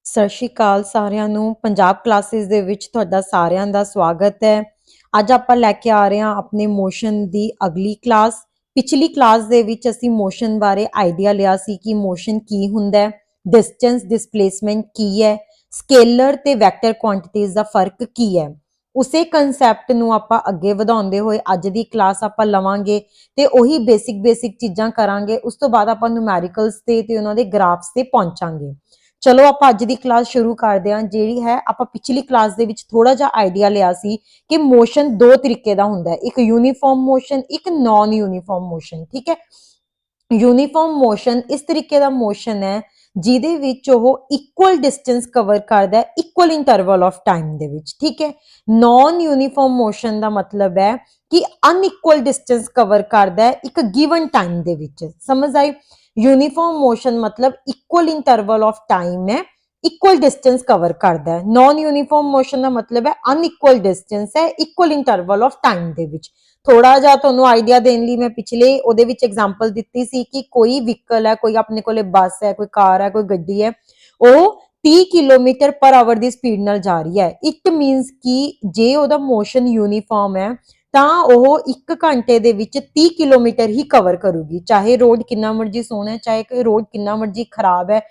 ਸਤਿ ਸ਼੍ਰੀ ਅਕਾਲ ਸਾਰਿਆਂ ਨੂੰ। ਪੰਜਾਬ ਕਲਾਸਿਸ ਦੇ ਵਿੱਚ ਤੁਹਾਡਾ ਸਾਰਿਆਂ ਦਾ ਸਵਾਗਤ ਹੈ। ਅੱਜ ਆਪਾਂ ਲੈ ਕੇ ਆ ਰਹੇ ਹਾਂ ਆਪਣੇ ਮੋਸ਼ਨ ਦੀ ਅਗਲੀ ਕਲਾਸ। ਪਿਛਲੀ ਕਲਾਸ ਦੇ ਵਿੱਚ ਅਸੀਂ ਮੋਸ਼ਨ ਬਾਰੇ ਆਈਡੀਆ ਲਿਆ ਸੀ ਕਿ ਮੋਸ਼ਨ ਕੀ ਹੁੰਦਾ ਹੈ, ਡਿਸਟੈਂਸ ਡਿਸਪਲੇਸਮੈਂਟ ਕੀ ਹੈ, ਸਕੇਲਰ ਤੇ ਵੈਕਟਰ ਕੁਆਂਟੀਟੀਜ਼ ਦਾ ਫਰਕ ਕੀ ਹੈ। ਉਸੇ ਕਨਸੈਪਟ ਨੂੰ ਆਪਾਂ ਅੱਗੇ ਵਧਾਉਂਦੇ ਹੋਏ ਅੱਜ ਦੀ ਕਲਾਸ ਆਪਾਂ ਲਵਾਂਗੇ ਤੇ ਉਹੀ ਬੇਸਿਕ ਚੀਜ਼ਾਂ ਕਰਾਂਗੇ। ਉਸ ਤੋਂ ਬਾਅਦ ਆਪਾਂ ਨਿਊਮੈਰੀਕਲਸ ਤੇ ਉਹਨਾਂ ਦੇ ਗ੍ਰਾਫਸ ਤੇ ਪਹੁੰਚਾਂਗੇ। ਚਲੋ ਆਪਾਂ ਅੱਜ ਦੀ ਕਲਾਸ ਸ਼ੁਰੂ ਕਰਦੇ ਹਾਂ। ਜਿਹੜੀ ਹੈ ਆਪਾਂ ਪਿਛਲੀ ਕਲਾਸ ਦੇ ਵਿੱਚ ਥੋੜਾ ਜਿਹਾ ਆਈਡੀਆ ਲਿਆ ਸੀ ਕਿ ਮੋਸ਼ਨ ਦੋ ਤਰੀਕੇ ਦਾ ਹੁੰਦਾ ਹੈ, ਇੱਕ ਯੂਨੀਫਾਰਮ ਮੋਸ਼ਨ, ਇੱਕ ਨਾਨ ਯੂਨੀਫਾਰਮ ਮੋਸ਼ਨ। ਠੀਕ ਹੈ, ਯੂਨੀਫਾਰਮ ਮੋਸ਼ਨ ਇਸ ਤਰੀਕੇ ਦਾ ਮੋਸ਼ਨ ਹੈ ਜਿਹਦੇ ਵਿੱਚ ਉਹ ਇਕੁਅਲ ਡਿਸਟੈਂਸ ਕਵਰ ਕਰਦਾ ਹੈ ਇਕੁਅਲ ਇੰਟਰਵਲ ਆਫ ਟਾਈਮ ਦੇ ਵਿੱਚ। ਠੀਕ ਹੈ, ਨਾਨ ਯੂਨੀਫਾਰਮ ਮੋਸ਼ਨ ਦਾ ਮਤਲਬ ਹੈ ਕਿ ਅਨਇਕੁਅਲ ਡਿਸਟੈਂਸ ਕਵਰ ਕਰਦਾ ਹੈ ਇੱਕ ਗਿਵਨ ਟਾਈਮ ਦੇ ਵਿੱਚ। ਸਮਝ ਆਈ? यूनिफॉर्म मोशन मतलब इक्वल इंटरवल ऑफ टाइम है, इक्वल डिस्टेंस कवर करता है। नॉन यूनिफॉर्म मोशन का मतलब है अनइक्वल डिस्टेंस है इक्वल इंटरवल ऑफ टाइम दे विच। थोड़ा जा तुहानू आइडिया देने लिए मैं पिछले ओदे विच एग्जांपल दित्ती सी कि कोई व्हीकल है, कोई अपने कोले बस है, कोई कार है, कोई गड्डी है, वो 30 किलोमीटर पर आवर की स्पीड नाल जा रही है। इट मीनस कि जे ओदा मोशन यूनीफॉर्म है ਤਾਂ ਉਹ 1 ਘੰਟੇ ਦੇ ਵਿੱਚ 30 ਕਿਲੋਮੀਟਰ ਹੀ ਕਵਰ ਕਰੂਗੀ। ਚਾਹੇ ਰੋਡ ਕਿੰਨਾ ਮਰਜ਼ੀ ਸੋਹਣਾ ਹੈ, ਚਾਹੇ ਕੋਈ ਰੋਡ ਕਿੰਨਾ ਮਰਜ਼ੀ ਖਰਾਬ ਹੈ,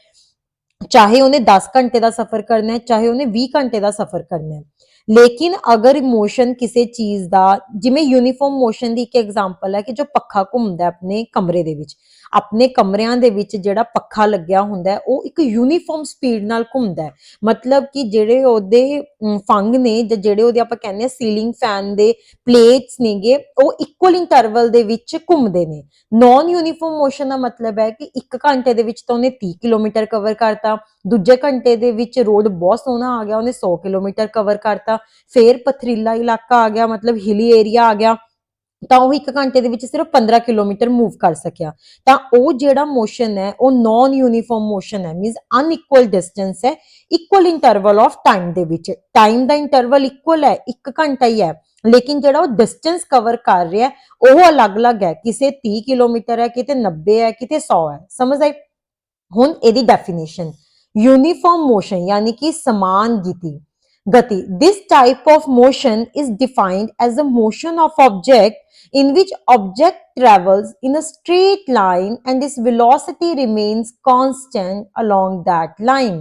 ਚਾਹੇ ਉਹਨੇ 10 ਘੰਟੇ ਦਾ ਸਫ਼ਰ ਕਰਨਾ ਹੈ, ਚਾਹੇ ਉਹਨੇ 20 ਘੰਟੇ ਦਾ ਸਫ਼ਰ ਕਰਨਾ ਹੈ। ਲੇਕਿਨ ਅਗਰ ਮੋਸ਼ਨ ਕਿਸੇ ਚੀਜ਼ ਦਾ, ਜਿਵੇਂ ਯੂਨੀਫਾਰਮ ਮੋਸ਼ਨ ਦੀ ਇੱਕ ਐਗਜ਼ਾਮਪਲ ਹੈ ਕਿ ਜੋ ਪੱਖਾ ਘੁੰਮਦਾ ਆਪਣੇ ਕਮਰੇ ਦੇ ਵਿੱਚ, ਆਪਣੇ ਕਮਰਿਆਂ ਦੇ ਵਿੱਚ ਜਿਹੜਾ ਪੱਖਾ ਲੱਗਿਆ ਹੁੰਦਾ ਹੈ ਉਹ ਇੱਕ ਯੂਨੀਫਾਰਮ ਸਪੀਡ ਨਾਲ ਘੁੰਮਦਾ ਹੈ। ਮਤਲਬ ਕਿ ਜਿਹੜੇ ਉਹਦੇ ਫੰਗ ਨੇ ਜਾਂ ਜਿਹੜੇ ਉਹਦੇ ਆਪਾਂ ਕਹਿੰਦੇ ਆ ਸੀਲਿੰਗ ਫੈਨ ਦੇ ਪਲੇਟਸ ਨੇਗੇ, ਉਹ ਇਕੁਅਲ ਇੰਟਰਵਲ ਦੇ ਵਿੱਚ ਘੁੰਮਦੇ ਨੇ। ਨॉन यूनिफॉर्म मोशन का मतलब है कि 1 घंटे ਦੇ ਵਿੱਚ ਤਾਂ ਉਹਨੇ 30 ਕਿਲੋਮੀਟਰ ਕਵਰ ਕਰਤਾ, ਦੂਜੇ ਘੰਟੇ ਦੇ ਵਿੱਚ ਰੋਡ ਬਹੁਤ ਸੋਹਣਾ ਆ ਗਿਆ, ਉਹਨੇ 100 ਕਿਲੋਮੀਟਰ ਕਵਰ ਕਰਤਾ, ਫਿਰ ਪਥਰੀਲਾ ਇਲਾਕਾ ਆ ਗਿਆ, ਮਤਲਬ ਹਿਲੀ ਏਰੀਆ ਆ ਗਿਆ, ਤਾਂ ਉਹ 1 ਘੰਟੇ ਦੇ ਵਿੱਚ ਸਿਰਫ 15 ਕਿਲੋਮੀਟਰ ਮੂਵ ਕਰ ਸਕਿਆ। ਤਾਂ ਉਹ ਜਿਹੜਾ ਮੋਸ਼ਨ ਹੈ ਉਹ ਨॉन यूनिफॉर्म ਮੋਸ਼ਨ ਹੈ, ਮੀਨਸ ਅਨਇਕੁਅਲ ਡਿਸਟੈਂਸ ਹੈ ਇਕੁਅਲ ਇੰਟਰਵਲ ਆਫ ਟਾਈਮ ਦੇ ਵਿੱਚ। ਟਾਈਮ ਦਾ ਇੰਟਰਵਲ ਇਕੁਅਲ ਹੈ, 1 ਘੰਟਾ ਹੀ ਹੈ, ਲੇਕਿਨ ਜਿਹੜਾ ਉਹ ਡਿਸਟੈਂਸ ਕਵਰ ਕਰ ਰਿਹਾ ਉਹ ਅਲੱਗ-ਅਲੱਗ ਹੈ। ਕਿਸੇ 30 ਕਿਲੋਮੀਟਰ ਹੈ, ਕਿਤੇ 90 ਹੈ, ਕਿਤੇ 100 ਹੈ। ਸਮਝ ਆਈ? ਹੁਣ ਇਹਦੀ ਡੈਫੀਨੇਸ਼ਨ, यूनिफॉर्म मोशन यानी कि समान गति। This type of motion is defined as the motion of object in which object travels in a straight line and its velocity remains constant along that line।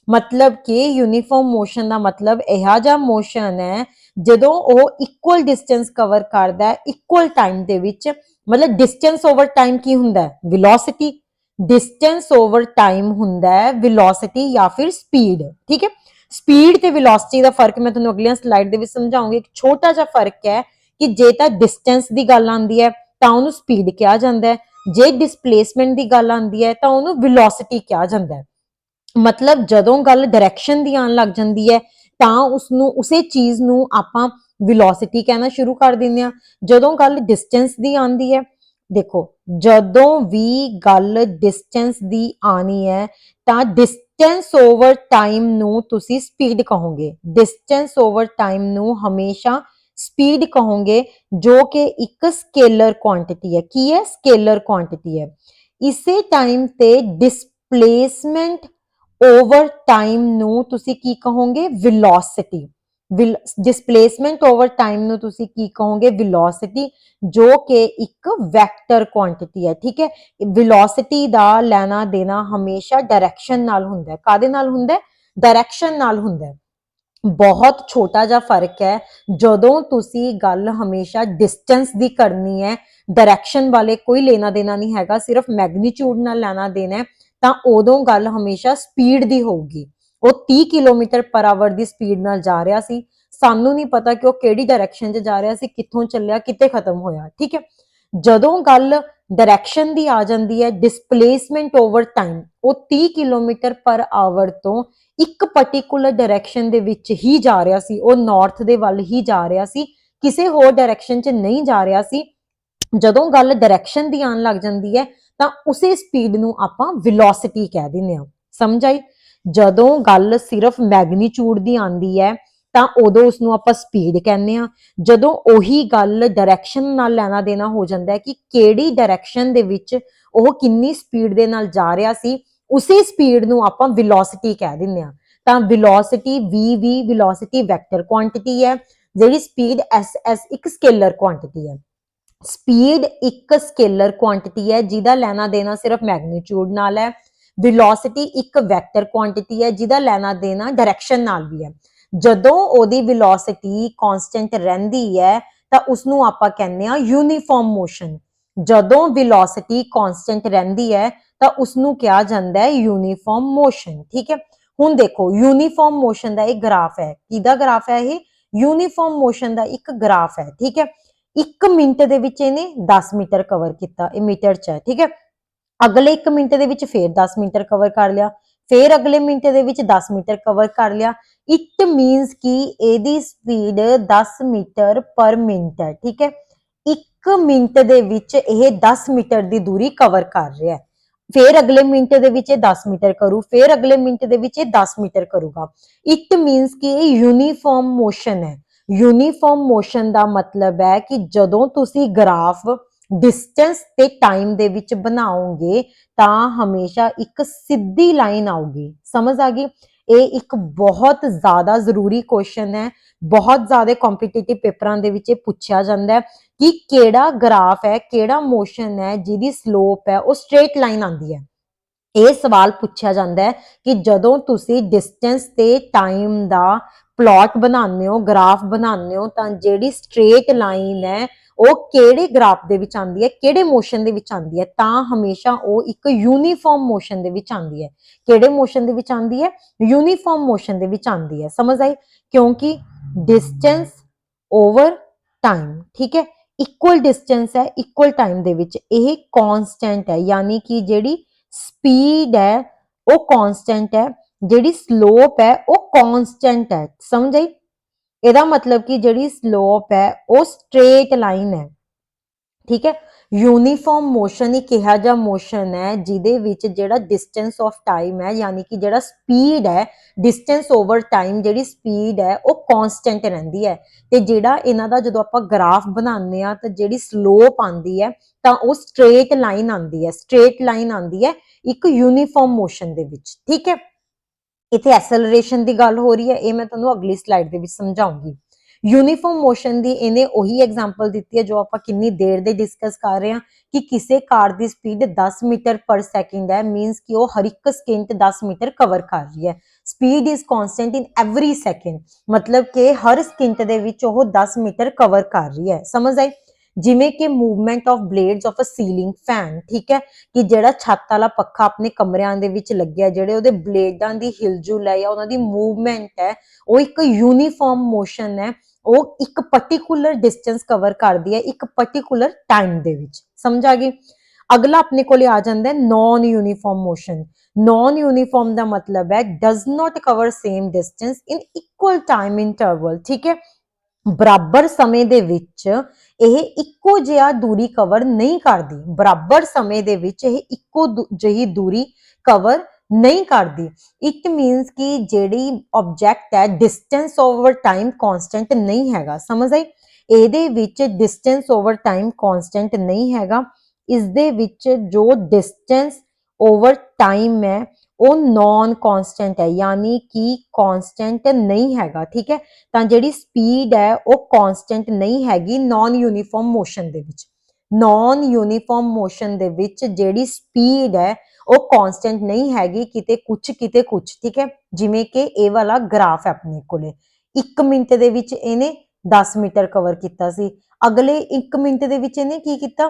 मतलब कि यूनिफॉर्म मोशन का मतलब यह जा मोशन है ਜਦੋਂ ਉਹ ਇਕੁਅਲ ਡਿਸਟੈਂਸ ਕਵਰ ਕਰਦਾ ਹੈ ਇਕੁਅਲ ਟਾਈਮ ਦੇ ਵਿੱਚ। ਮਤਲਬ ਡਿਸਟੈਂਸ ਓਵਰ ਟਾਈਮ ਕੀ ਹੁੰਦਾ ਹੈ? ਵੈਲੋਸਿਟੀ। ਡਿਸਟੈਂਸ ਓਵਰ ਟਾਈਮ ਹੁੰਦਾ ਹੈ ਵੈਲੋਸਿਟੀ ਜਾਂ ਫਿਰ ਸਪੀਡ। ਠੀਕ ਹੈ, ਸਪੀਡ ਤੇ ਵੈਲੋਸਿਟੀ ਦਾ ਫਰਕ ਮੈਂ ਤੁਹਾਨੂੰ ਅਗਲੀਆਂ ਸਲਾਈਡ ਦੇ ਵਿੱਚ ਸਮਝਾਉਂਗੀ। ਇੱਕ ਛੋਟਾ ਜਿਹਾ ਫਰਕ ਹੈ ਕਿ ਜੇ ਤਾਂ ਡਿਸਟੈਂਸ ਦੀ ਗੱਲ ਆਉਂਦੀ ਹੈ ਤਾਂ ਉਹਨੂੰ ਸਪੀਡ ਕਿਹਾ ਜਾਂਦਾ ਹੈ, ਜੇ ਡਿਸਪਲੇਸਮੈਂਟ ਦੀ ਗੱਲ ਆਉਂਦੀ ਹੈ ਤਾਂ ਉਹਨੂੰ ਵੈਲੋਸਿਟੀ ਕਿਹਾ ਜਾਂਦਾ ਹੈ। ਮਤਲਬ ਜਦੋਂ ਗੱਲ ਡਾਇਰੈਕਸ਼ਨ ਦੀ ਆਉਣ ਲੱਗ ਜਾਂਦੀ ਹੈ ਤਾਂ ਉਸਨੂੰ, ਉਸੇ ਚੀਜ਼ ਨੂੰ ਆਪਾਂ ਵੈਲੋਸਿਟੀ ਕਹਿਣਾ ਸ਼ੁਰੂ ਕਰ ਦਿੰਦੇ ਹਾਂ। ਜਦੋਂ ਗੱਲ ਡਿਸਟੈਂਸ ਦੀ ਆਉਂਦੀ ਹੈ, ਦੇਖੋ ਜਦੋਂ ਵੀ ਗੱਲ ਡਿਸਟੈਂਸ ਦੀ ਆਣੀ ਹੈ ਤਾਂ ਡਿਸਟੈਂਸ ਓਵਰ ਟਾਈਮ ਨੂੰ ਤੁਸੀਂ ਸਪੀਡ ਕਹੋਗੇ। ਡਿਸਟੈਂਸ ਓਵਰ ਟਾਈਮ ਨੂੰ ਹਮੇਸ਼ਾ ਸਪੀਡ ਕਹੋਗੇ, ਜੋ ਕਿ ਇੱਕ ਸਕੇਲਰ ਕੁਆਂਟੀਟੀ ਹੈ। ਕੀ ਹੈ? ਸਕੇਲਰ ਕੁਆਂਟੀਟੀ ਹੈ। ਇਸੇ ਟਾਈਮ ਤੇ ਡਿਸਪਲੇਸਮੈਂਟ ਓਵਰ ਟਾਈਮ ਨੂੰ ਤੁਸੀਂ ਕੀ ਕਹੋਗੇ? ਵੈਲੋਸਿਟੀ। ਡਿਸਪਲੇਸਮੈਂਟ ਓਵਰ ਟਾਈਮ ਨੂੰ ਤੁਸੀਂ ਕੀ ਕਹੋਗੇ? ਵੈਲੋਸਿਟੀ, ਜੋ ਕਿ ਇੱਕ ਵੈਕਟਰ ਕੁਆਂਟੀਟੀ ਹੈ। ਠੀਕ ਹੈ, ਵੈਲੋਸਿਟੀ ਦਾ ਲੈਣਾ ਦੇਣਾ ਹਮੇਸ਼ਾ ਡਾਇਰੈਕਸ਼ਨ ਨਾਲ ਹੁੰਦਾ ਹੈ। ਕਾਹਦੇ ਨਾਲ ਹੁੰਦਾ ਹੈ? ਡਾਇਰੈਕਸ਼ਨ ਨਾਲ ਹੁੰਦਾ ਹੈ। ਬਹੁਤ ਛੋਟਾ ਜਿਹਾ ਫਰਕ ਹੈ। ਜਦੋਂ ਤੁਸੀਂ ਗੱਲ ਹਮੇਸ਼ਾ ਡਿਸਟੈਂਸ ਦੀ ਕਰਨੀ ਹੈ, ਡਾਇਰੈਕਸ਼ਨ ਵਾਲੇ ਕੋਈ ਲੈਣਾ ਦੇਣਾ ਨਹੀਂ ਹੈਗਾ, ਸਿਰਫ ਮੈਗਨੀਚਿਊਡ ਨਾਲ ਲੈਣਾ ਦੇਣਾ ਹੈ, ਤਾਂ ਉਦੋਂ ਗੱਲ ਹਮੇਸ਼ਾ ਸਪੀਡ ਦੀ ਹੋਊਗੀ। ਉਹ 30 ਕਿਲੋਮੀਟਰ ਪਰ ਆਵਰ ਦੀ ਸਪੀਡ ਨਾਲ ਜਾ ਰਿਹਾ ਸੀ, ਸਾਨੂੰ ਨਹੀਂ ਪਤਾ ਕਿ ਉਹ ਕਿਹੜੀ ਡਾਇਰੈਕਸ਼ਨ 'ਚ ਜਾ ਰਿਹਾ ਸੀ, ਕਿੱਥੋਂ ਚੱਲਿਆ, ਕਿੱਥੇ ਖਤਮ ਹੋਇਆ। ਠੀਕ ਹੈ, ਜਦੋਂ ਗੱਲ ਡਾਇਰੈਕਸ਼ਨ ਦੀ ਆ ਜਾਂਦੀ ਹੈ, ਡਿਸਪਲੇਸਮੈਂਟ ਓਵਰ ਟਾਈਮ, ਉਹ 30 ਕਿਲੋਮੀਟਰ ਪਰ ਆਵਰ ਤੋਂ ਇੱਕ ਪਾਰਟਿਕੂਲਰ ਡਾਇਰੈਕਸ਼ਨ ਦੇ ਵਿੱਚ ਹੀ ਜਾ ਰਿਹਾ ਸੀ, ਉਹ ਨਾਰਥ ਦੇ ਵੱਲ ਹੀ ਜਾ ਰਿਹਾ ਸੀ, ਕਿਸੇ ਹੋਰ ਡਾਇਰੈਕਸ਼ਨ 'ਚ ਨਹੀਂ ਜਾ ਰਿਹਾ ਸੀ। ਜਦੋਂ ਗੱਲ ਡਾਇਰੈਕਸ਼ਨ ਦੀ ਆਉਣ ਲੱਗ ਜਾਂਦੀ ਹੈ ਤਾਂ ਉਸੇ ਸਪੀਡ ਨੂੰ ਆਪਾਂ ਵੈਲੋਸਿਟੀ ਕਹਿ ਦਿੰਦੇ ਹਾਂ। ਸਮਝ ਆਈ? ਜਦੋਂ ਗੱਲ ਸਿਰਫ ਮੈਗਨੀਚਿਊਡ ਦੀ ਆਉਂਦੀ ਹੈ ਤਾਂ ਉਦੋਂ ਉਸਨੂੰ ਆਪਾਂ ਸਪੀਡ ਕਹਿੰਦੇ ਹਾਂ। ਜਦੋਂ ਉਹੀ ਗੱਲ ਡਾਇਰੈਕਸ਼ਨ ਨਾਲ ਲੈਣਾ ਦੇਣਾ ਹੋ ਜਾਂਦਾ ਹੈ ਕਿ ਕਿਹੜੀ ਡਾਇਰੈਕਸ਼ਨ ਦੇ ਵਿੱਚ ਉਹ ਕਿੰਨੀ ਸਪੀਡ ਦੇ ਨਾਲ ਜਾ ਰਿਹਾ ਸੀ, ਉਸੇ ਸਪੀਡ ਨੂੰ ਆਪਾਂ ਵੈਲੋਸਿਟੀ ਕਹਿ ਦਿੰਦੇ ਹਾਂ। ਤਾਂ ਵੈਲੋਸਿਟੀ v ਵੀ ਵੈਲੋਸਿਟੀ ਵੈਕਟਰ ਕੁਆਂਟੀਟੀ ਹੈ, ਜਿਹੜੀ ਸਪੀਡ s ਇੱਕ ਸਕੇਲਰ ਕੁਆਂਟੀਟੀ ਹੈ। ਸਪੀਡ ਇੱਕ ਸਕੇਲਰ ਕੁਆਂਟੀਟੀ ਹੈ ਜਿਹਦਾ ਲੈਣਾ ਦੇਣਾ ਸਿਰਫ ਮੈਗਨੀਟਿਊਡ ਨਾਲ ਹੈ। ਵੈਲੋਸਿਟੀ ਇੱਕ ਵੈਕਟਰ ਕੁਆਂਟੀਟੀ ਹੈ ਜਿਹਦਾ ਲੈਣਾ ਦੇਣਾ ਡਾਇਰੈਕਸ਼ਨ ਨਾਲ ਵੀ ਹੈ। ਜਦੋਂ ਉਹਦੀ ਵੈਲੋਸਿਟੀ ਕਾਂਸਟੈਂਟ ਰਹਿੰਦੀ ਹੈ ਤਾਂ ਉਸਨੂੰ ਆਪਾਂ ਕਹਿੰਦੇ ਆ ਯੂਨੀਫਾਰਮ ਮੋਸ਼ਨ। ਜਦੋਂ ਵੈਲੋਸਿਟੀ ਕਾਂਸਟੈਂਟ ਰਹਿੰਦੀ ਹੈ ਤਾਂ ਉਸਨੂੰ ਕਿਹਾ ਜਾਂਦਾ ਹੈ ਯੂਨੀਫਾਰਮ ਮੋਸ਼ਨ। ਠੀਕ ਹੈ, ਹੁਣ ਦੇਖੋ ਯੂਨੀਫਾਰਮ ਮੋਸ਼ਨ ਦਾ ਇੱਕ ਗ੍ਰਾਫ ਹੈ। ਕਿਹਦਾ ਗ੍ਰਾਫ ਹੈ ਇਹ? ਯੂਨੀਫਾਰਮ ਮੋਸ਼ਨ ਦਾ ਇੱਕ ਗ੍ਰਾਫ ਹੈ। ਠੀਕ ਹੈ, 1 ਮਿੰਟ ਦੇ ਵਿੱਚ ਇਹਨੇ 10 ਮੀਟਰ ਕਵਰ ਕੀਤਾ, ਇਹ ਮੀਟਰ ਚ ਹੈ। ਠੀਕ ਹੈ, ਅਗਲੇ 1 ਮਿੰਟ ਦੇ ਵਿੱਚ ਫੇਰ 10 ਮੀਟਰ ਕਵਰ ਕਰ ਲਿਆ, ਫੇਰ ਅਗਲੇ ਮਿੰਟ ਦੇ ਵਿੱਚ 10 ਮੀਟਰ ਕਵਰ ਕਰ ਲਿਆ। ਇਟ ਮੀਨਸ ਕਿ ਇਹਦੀ ਸਪੀਡ 10 ਮੀਟਰ ਪਰ ਮਿੰਟ ਹੈ। ਠੀਕ ਹੈ, 1 ਮਿੰਟ ਦੇ ਵਿੱਚ ਇਹ 10 ਮੀਟਰ ਦੀ ਦੂਰੀ ਕਵਰ ਕਰ ਰਿਹਾ ਹੈ। ਫੇਰ ਅਗਲੇ ਮਿੰਟ ਦੇ ਵਿੱਚ ਇਹ 10 ਮੀਟਰ ਕਰੂ, ਫੇਰ ਅਗਲੇ ਮਿੰਟ ਦੇ ਵਿੱਚ ਇਹ 10 ਮੀਟਰ ਕਰੂਗਾ। ਇਟ ਮੀਨਸ ਕਿ ਇਹ ਯੂਨੀਫਾਰਮ ਮੋਸ਼ਨ ਹੈ। ਯੂਨੀਫਾਰਮ ਮੋਸ਼ਨ ਦਾ ਮਤਲਬ ਹੈ ਕਿ ਜਦੋਂ ਤੁਸੀਂ ਗ੍ਰਾਫ ਡਿਸਟੈਂਸ ਤੇ ਟਾਈਮ ਦੇ ਵਿੱਚ ਬਣਾਓਗੇ ਤਾਂ ਹਮੇਸ਼ਾ ਇੱਕ ਸਿੱਧੀ ਲਾਈਨ ਆਊਗੀ। ਸਮਝ ਆ ਗਈ? ਇਹ ਇੱਕ ਬਹੁਤ ਜ਼ਿਆਦਾ ਜ਼ਰੂਰੀ ਕੁਐਸਚਨ ਹੈ, ਬਹੁਤ ਜ਼ਿਆਦਾ ਕੰਪੀਟੀਟਿਵ ਪੇਪਰਾਂ ਦੇ ਵਿੱਚ ਇਹ ਪੁੱਛਿਆ ਜਾਂਦਾ ਹੈ ਕਿ ਕਿਹੜਾ ਗ੍ਰਾਫ ਹੈ, ਕਿਹੜਾ ਮੋਸ਼ਨ ਹੈ ਜਿਹਦੀ ਸਲੋਪ ਹੈ ਉਹ ਸਟ੍ਰੇਟ ਲਾਈਨ ਆਉਂਦੀ ਹੈ। ਇਹ ਸਵਾਲ ਪੁੱਛਿਆ ਜਾਂਦਾ ਹੈ ਕਿ ਜਦੋਂ ਤੁਸੀਂ ਡਿਸਟੈਂਸ ਤੇ ਟਾਈਮ ਦਾ ਪਲਾਟ ਬਣਾਉਂਦੇ ਹੋ, ਗ੍ਰਾਫ ਬਣਾਉਂਦੇ ਹੋ, ਤਾਂ ਜਿਹੜੀ ਸਟ੍ਰੇਟ ਲਾਈਨ ਹੈ ਉਹ ਕਿਹੜੇ ਗ੍ਰਾਫ ਦੇ ਵਿੱਚ ਆਉਂਦੀ ਹੈ, ਕਿਹੜੇ ਮੋਸ਼ਨ ਦੇ ਵਿੱਚ ਆਉਂਦੀ ਹੈ, ਤਾਂ ਹਮੇਸ਼ਾ ਉਹ ਇੱਕ ਯੂਨੀਫਾਰਮ ਮੋਸ਼ਨ ਦੇ ਵਿੱਚ ਆਉਂਦੀ ਹੈ। ਕਿਹੜੇ ਮੋਸ਼ਨ ਦੇ ਵਿੱਚ ਆਉਂਦੀ ਹੈ? ਯੂਨੀਫਾਰਮ ਮੋਸ਼ਨ ਦੇ ਵਿੱਚ ਆਉਂਦੀ ਹੈ। ਸਮਝ ਆਈ? ਕਿਉਂਕਿ ਡਿਸਟੈਂਸ ਓਵਰ ਟਾਈਮ, ਠੀਕ ਹੈ, ਇਕੁਅਲ ਡਿਸਟੈਂਸ ਹੈ ਇਕੁਅਲ ਟਾਈਮ ਦੇ ਵਿੱਚ ਇਹ ਕਾਂਸਟੈਂਟ ਹੈ, ਯਾਨੀ ਕਿ ਜਿਹੜੀ ਸਪੀਡ ਹੈ ਉਹ ਕਾਂਸਟੈਂਟ ਹੈ, ਜਿਹੜੀ ਸਲੋਪ ਹੈ ਉਹ ਕਾਂਸਟੈਂਟ ਹੈ। ਸਮਝ ਆਈ? ਇਹਦਾ ਮਤਲਬ ਕਿ ਜਿਹੜੀ ਸਲੋਪ ਹੈ ਉਹ ਸਟ੍ਰੇਟ ਲਾਈਨ ਹੈ। ਠੀਕ ਹੈ, ਯੂਨੀਫਾਰਮ ਮੋਸ਼ਨ ਇੱਕ ਇਹੋ ਜਿਹਾ ਮੋਸ਼ਨ ਹੈ ਜਿਹਦੇ ਵਿੱਚ ਜਿਹੜਾ ਡਿਸਟੈਂਸ ਆਫ ਟਾਈਮ ਹੈ, ਯਾਨੀ ਕਿ ਜਿਹੜਾ ਸਪੀਡ ਹੈ, ਡਿਸਟੈਂਸ ਓਵਰ ਟਾਈਮ ਜਿਹੜੀ ਸਪੀਡ ਹੈ ਉਹ ਕਾਂਸਟੈਂਟ ਰਹਿੰਦੀ ਹੈ। ਤੇ ਜਿਹੜਾ ਇਹਨਾਂ ਦਾ ਜਦੋਂ ਆਪਾਂ ਗ੍ਰਾਫ ਬਣਾਉਂਦੇ ਆ ਤਾਂ ਜਿਹੜੀ ਸਲੋਪ ਆਉਂਦੀ ਹੈ ਤਾਂ ਉਹ ਸਟ੍ਰੇਟ ਲਾਈਨ ਆਉਂਦੀ ਹੈ, ਸਟ੍ਰੇਟ ਲਾਈਨ ਆਉਂਦੀ ਹੈ ਇੱਕ ਯੂਨੀਫਾਰਮ ਮੋਸ਼ਨ ਦੇ ਵਿੱਚ। ਠੀਕ ਹੈ, ਇੱਥੇ ਐਸਲਰੇਸ਼ਨ ਦੀ ਗੱਲ ਹੋ ਰਹੀ ਹੈ, ਇਹ ਮੈਂ ਤੁਹਾਨੂੰ ਅਗਲੀ ਸਲਾਈਡ ਦੇ ਵਿੱਚ ਸਮਝਾਉਂਗੀ। ਯੂਨੀਫਾਰਮ ਮੋਸ਼ਨ ਦੀ ਇਹਨੇ ਉਹੀ ਐਗਜ਼ਾਮਪਲ ਦਿੱਤੀ ਹੈ ਜੋ ਆਪਾਂ ਕਿੰਨੀ ਦੇਰ ਦੇ ਡਿਸਕਸ ਕਰ ਰਹੇ ਹਾਂ ਕਿ ਕਿਸੇ ਕਾਰ ਦੀ ਸਪੀਡ 10 ਮੀਟਰ ਪਰ ਸੈਕਿੰਡ ਹੈ, ਮੀਨਸ ਕਿ ਉਹ ਹਰ ਇੱਕ ਸਕਿੰਟ 10 ਮੀਟਰ ਕਵਰ ਕਰ ਰਹੀ ਹੈ। Speed is constant in every second, ਮਤਲਬ ਕਿ ਹਰ ਸਕਿੰਟ ਦੇ ਵਿੱਚ ਉਹ 10 ਮੀਟਰ ਕਵਰ ਕਰ ਰਹੀ ਹੈ। ਸਮਝ ਆਈ? ਜਿਵੇਂ ਕਿ movement of blades of a ceiling fan, ਠੀਕ ਹੈ, ਕਿ ਜਿਹੜਾ ਛੱਤ ਵਾਲਾ ਪੱਖਾ ਆਪਣੇ ਕਮਰਿਆਂ ਦੇ ਵਿੱਚ ਲੱਗਿਆ, ਜਿਹੜੇ ਉਹਦੇ ਬਲੇਡਾਂ ਦੀ ਹਿਲਜੁਲ ਹੈ ਜਾਂ ਉਹਨਾਂ ਦੀ ਮੂਵਮੈਂਟ ਹੈ ਉਹ ਇੱਕ ਯੂਨੀਫਾਰਮ ਮੋਸ਼ਨ ਹੈ, ਉਹ ਇੱਕ ਪਾਰਟਿਕੂਲਰ ਡਿਸਟੈਂਸ ਕਵਰ ਕਰਦੀ ਹੈ ਇੱਕ ਪਾਰਟਿਕੂਲਰ ਟਾਈਮ ਦੇ ਵਿੱਚ। ਸਮਝ ਆ ਗਈ? ਅਗਲਾ ਆਪਣੇ ਕੋਲੇ ਆ ਜਾਂਦਾ ਹੈ non uniform motion. Non uniform ਦਾ ਮਤਲਬ ਹੈ does not cover same distance in equal time interval. ਠੀਕ ਹੈ, ਬਰਾਬਰ ਸਮੇਂ ਦੇ ਵਿੱਚ ਇਹ ਇੱਕੋ ਜਿਹਾ ਦੂਰੀ ਕਵਰ ਨਹੀਂ ਕਰਦੀ, ਬਰਾਬਰ ਸਮੇਂ ਦੇ ਵਿੱਚ ਇਹ ਇੱਕੋ ਜਿਹੀ ਦੂਰੀ ਕਵਰ ਨਹੀਂ ਕਰਦੀ। ਇਟ ਮੀਨਸ ਕਿ ਜਿਹੜੀ ਆਬਜੈਕਟ ਹੈ ਡਿਸਟੈਂਸ ਓਵਰ ਟਾਈਮ ਕਾਂਸਟੈਂਟ ਨਹੀਂ ਹੈਗਾ। ਸਮਝ ਆਈ? ਇਹਦੇ ਵਿੱਚ ਡਿਸਟੈਂਸ ਓਵਰ ਟਾਈਮ ਕਾਂਸਟੈਂਟ ਨਹੀਂ ਹੈਗਾ, ਇਸ ਦੇ ਵਿੱਚ ਜੋ ਡਿਸਟੈਂਸ ਓਵਰ ਟਾਈਮ ਹੈ ਉਹ ਨॉन ਕਾਂਸਟੈਂਟ ਹੈ, ਯਾਨੀ ਕਿ ਕਾਂਸਟੈਂਟ ਨਹੀਂ ਹੈਗਾ। ਠੀਕ ਹੈ, ਤਾਂ ਜਿਹੜੀ ਸਪੀਡ ਹੈ ਉਹ ਕਾਂਸਟੈਂਟ ਨਹੀਂ ਹੈਗੀ ਨਾਨ ਯੂਨੀਫਾਰਮ ਮੋਸ਼ਨ ਦੇ ਵਿੱਚ। ਨਾਨ ਯੂਨੀਫਾਰਮ ਮੋਸ਼ਨ ਦੇ ਵਿੱਚ ਜਿਹੜੀ ਸਪੀਡ ਹੈ ਉਹ ਕਾਂਸਟੈਂਟ ਨਹੀਂ ਹੈਗੀ, ਕਿਤੇ ਕੁਛ ਕਿਤੇ ਕੁਛ। ਠੀਕ ਹੈ, ਜਿਵੇਂ ਕਿ ਇਹ ਵਾਲਾ ਗ੍ਰਾਫ ਹੈ ਆਪਣੇ ਕੋਲੇ, 1 ਮਿੰਟ ਦੇ ਵਿੱਚ ਇਹਨੇ 10 ਮੀਟਰ ਕਵਰ ਕੀਤਾ ਸੀ, ਅਗਲੇ 1 ਮਿੰਟ ਦੇ ਵਿੱਚ ਇਹਨੇ ਕੀ ਕੀਤਾ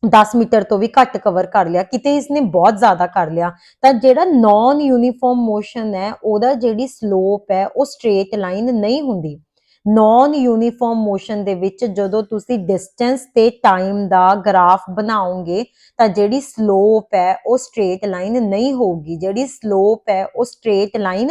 10 ਮੀਟਰ ਤੋਂ ਵੀ ਘੱਟ ਕਵਰ ਕਰ ਲਿਆ, ਕਿਤੇ ਇਸਨੇ ਬਹੁਤ ਜ਼ਿਆਦਾ ਕਰ ਲਿਆ। ਤਾਂ ਜਿਹੜਾ ਨਾਨ ਯੂਨੀਫਾਰਮ ਮੋਸ਼ਨ ਹੈ ਉਹਦਾ ਜਿਹੜੀ ਸਲੋਪ ਹੈ ਉਹ ਸਟ੍ਰੇਟ ਲਾਈਨ ਨਹੀਂ ਹੁੰਦੀ। ਨਾਨ ਯੂਨੀਫਾਰਮ ਮੋਸ਼ਨ ਦੇ ਵਿੱਚ ਜਦੋਂ ਤੁਸੀਂ ਡਿਸਟੈਂਸ ਤੇ ਟਾਈਮ ਦਾ ਗ੍ਰਾਫ ਬਣਾਓਗੇ ਤਾਂ ਜਿਹੜੀ ਸਲੋਪ ਹੈ ਉਹ ਸਟ੍ਰੇਟ ਲਾਈਨ ਨਹੀਂ ਹੋਊਗੀ, ਜਿਹੜੀ ਸਲੋਪ ਹੈ ਉਹ ਸਟ੍ਰੇਟ ਲਾਈਨ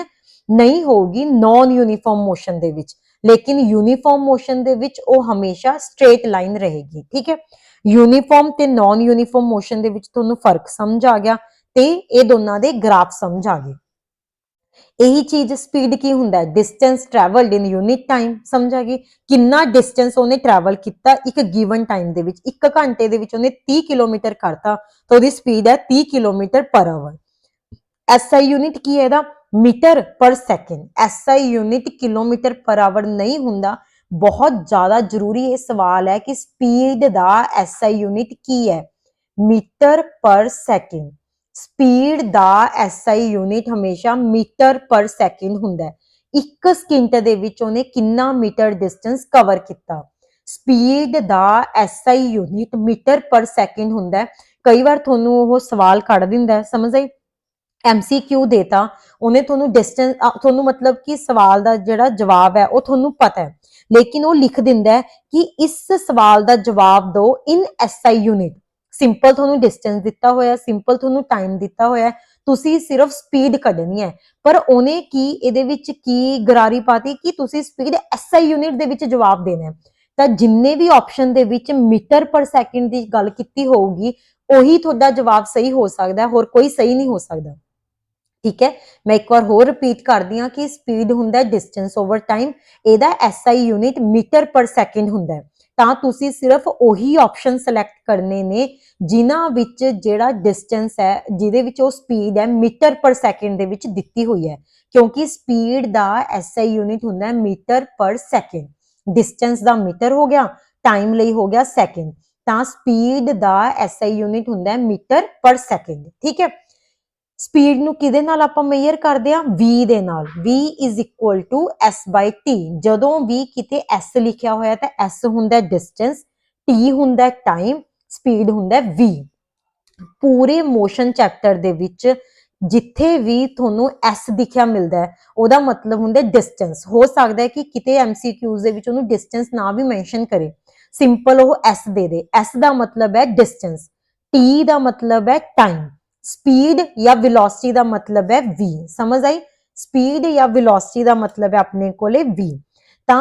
ਨਹੀਂ ਹੋਊਗੀ ਨਾਨ ਯੂਨੀਫਾਰਮ ਮੋਸ਼ਨ ਦੇ ਵਿੱਚ, ਲੇਕਿਨ ਯੂਨੀਫਾਰਮ ਮੋਸ਼ਨ ਦੇ ਵਿੱਚ ਉਹ ਹਮੇਸ਼ਾ ਸਟ੍ਰੇਟ ਲਾਈਨ ਰਹੇਗੀ। ਠੀਕ ਹੈ, ਯੂਨੀਫਾਰਮ ਤੇ ਨਾਨ ਯੂਨੀਫਾਰਮ ਮੋਸ਼ਨ ਦੇ ਵਿੱਚ ਤੁਹਾਨੂੰ ਫਰਕ ਸਮਝ ਆ ਗਿਆ ਤੇ ਇਹ ਦੋਨਾਂ ਦੇ ਗ੍ਰਾਫ ਸਮਝ ਆ ਗਏ। ਇਹੀ ਚੀਜ਼ ਸਪੀਡ ਕੀ ਹੁੰਦਾ ਹੈ? ਡਿਸਟੈਂਸ ਟਰੈਵਲਡ ਇਨ ਯੂਨਿਟ ਟਾਈਮ। ਸਮਝ ਆ ਗਈ? ਕਿੰਨਾ ਡਿਸਟੈਂਸ ਉਹਨੇ ਟਰੈਵਲ ਕੀਤਾ ਇੱਕ ਗਿਵਨ ਟਾਈਮ ਦੇ ਵਿੱਚ। 1 ਘੰਟੇ ਦੇ ਵਿੱਚ ਉਹਨੇ 30 ਕਿਲੋਮੀਟਰ ਕਰਤਾ ਤਾਂ ਉਹਦੀ ਸਪੀਡ ਹੈ 30 ਕਿਲੋਮੀਟਰ ਪਰ ਆਵਰ। ਐਸਆਈ ਯੂਨਿਟ ਕੀ ਹੈ ਇਹਦਾ? Metre per second, SI unit kilometre per hour नहीं हुंदा। बहुत ज़्यादा जरूरी ये सवाल है कि स्पीड दा SI यूनिट की है, मीटर पर सेकंड। स्पीड दा SI यूनिट हमेशा मीटर पर सेकंड हुंदा है। 1 ਸਕਿੰਟ ਦੇ ਵਿੱਚ ਉਹਨੇ ਕਿੰਨਾ ਮੀਟਰ ਡਿਸਟੈਂਸ ਕਵਰ ਕੀਤਾ। ਸਪੀਡ ਦਾ SI unit metre per second ਹੁੰਦਾ ਹੈ। ਕਈ ਵਾਰ ਤੁਹਾਨੂੰ ਉਹ ਸਵਾਲ ਕੱਢ ਦਿੰਦਾ ਹੈ, ਸਮਝ ਆਈ। MCQ ਦੇਤਾ, ਉਹਨੇ ਤੁਹਾਨੂੰ ਡਿਸਟੈਂਸ, ਤੁਹਾਨੂੰ ਮਤਲਬ ਕਿ ਸਵਾਲ ਦਾ ਜਿਹੜਾ ਜਵਾਬ ਹੈ ਉਹ ਤੁਹਾਨੂੰ ਪਤਾ ਹੈ, ਲੇਕਿਨ ਉਹ ਲਿਖ ਦਿੰਦਾ ਹੈ ਕਿ ਇਸ ਸਵਾਲ ਦਾ ਜਵਾਬ ਦਿਓ ਇਨ SI ਯੂਨਿਟ। ਸਿੰਪਲ ਤੁਹਾਨੂੰ ਡਿਸਟੈਂਸ ਦਿੱਤਾ ਹੋਇਆ, ਸਿੰਪਲ ਤੁਹਾਨੂੰ ਟਾਈਮ ਦਿੱਤਾ ਹੋਇਆ, ਤੁਸੀਂ ਸਿਰਫ ਸਪੀਡ ਕੱਢਣੀ ਹੈ। ਪਰ ਉਹਨੇ ਕੀ ਇਹਦੇ ਵਿੱਚ ਕੀ ਗਰਾਰੀ ਪਾਤੀ ਕਿ ਤੁਸੀਂ ਸਪੀਡ SI ਯੂਨਿਟ ਦੇ ਵਿੱਚ ਜਵਾਬ ਦੇਣਾ ਹੈ। ਤਾਂ ਜਿੰਨੇ ਵੀ ਆਪਸ਼ਨ ਦੇ ਵਿੱਚ ਮੀਟਰ ਪਰ ਸੈਕਿੰਡ ਦੀ ਗੱਲ ਕੀਤੀ ਹੋਊਗੀ, ਉਹੀ ਤੁਹਾਡਾ ਜਵਾਬ ਸਹੀ ਹੋ ਸਕਦਾ, ਹੋਰ ਕੋਈ ਸਹੀ ਨਹੀਂ ਹੋ ਸਕਦਾ। ठीक है, मैं एक बार होर रिपीट करदी हां कि स्पीड हुंदा डिस्टेंस ओवर टाइम, ਇਹਦਾ SI unit metre per second ਹੁੰਦਾ ਹੈ। ਤਾਂ ਤੁਸੀਂ ਸਿਰਫ ਉਹੀ ਆਪਸ਼ਨ ਸਿਲੈਕਟ ਕਰਨੇ ਨੇ ਜਿਨ੍ਹਾਂ ਵਿੱਚ ਜਿਹੜਾ ਡਿਸਟੈਂਸ ਹੈ, ਜਿਹਦੇ ਵਿੱਚ ਉਹ ਸਪੀਡ ਹੈ ਮੀਟਰ ਪਰ ਸੈਕਿੰਡ ਦੇ ਵਿੱਚ ਦਿੱਤੀ ਹੋਈ ਹੈ, ਕਿਉਂਕਿ ਸਪੀਡ ਦਾ SI यूनिट ਹੁੰਦਾ ਹੈ ਮੀਟਰ ਪਰ ਸੈਕਿੰਡ। ਡਿਸਟੈਂਸ ਦਾ ਮੀਟਰ ਹੋ ਗਿਆ, ਟਾਈਮ ਲਈ ਹੋ ਗਿਆ ਸੈਕਿੰਡ, ਤਾਂ ਸਪੀਡ ਦਾ SI यूनिट ਹੁੰਦਾ ਹੈ ਮੀਟਰ ਪਰ ਸੈਕਿੰਡ। ਠੀਕ ਹੈ, ਸਪੀਡ ਨੂੰ ਕਿਹਦੇ ਨਾਲ ਆਪਾਂ ਮੇਜ਼ਰ ਕਰਦੇ ਆ? v ਦੇ ਨਾਲ। v is equal to s/t। ਜਦੋਂ ਵੀ ਕਿਤੇ s ਲਿਖਿਆ ਹੋਇਆ ਤਾਂ s ਹੁੰਦਾ ਡਿਸਟੈਂਸ, t ਹੁੰਦਾ ਟਾਈਮ, ਸਪੀਡ ਹੁੰਦਾ v। ਪੂਰੇ ਮੋਸ਼ਨ ਚੈਪਟਰ ਦੇ ਵਿੱਚ ਜਿੱਥੇ ਵੀ ਤੁਹਾਨੂੰ s ਦਿਖਿਆ ਮਿਲਦਾ ਹੈ, ਉਹਦਾ ਮਤਲਬ ਹੁੰਦਾ ਡਿਸਟੈਂਸ। ਹੋ ਸਕਦਾ ਹੈ ਕਿ ਕਿਤੇ MCQs ਦੇ ਵਿੱਚ ਉਹਨੂੰ ਡਿਸਟੈਂਸ ਨਾ ਵੀ ਮੈਂਸ਼ਨ ਕਰੇ, ਸਿੰਪਲ ਉਹ s ਦੇ ਦੇ। s ਦਾ ਮਤਲਬ ਹੈ ਡਿਸਟੈਂਸ, t ਦਾ ਮਤਲਬ ਹੈ ਟਾਈਮ, स्पीड या वेलोसिटी का मतलब है v। समझ आई? स्पीड या वेलोसिटी का मतलब है अपने कोले v। ता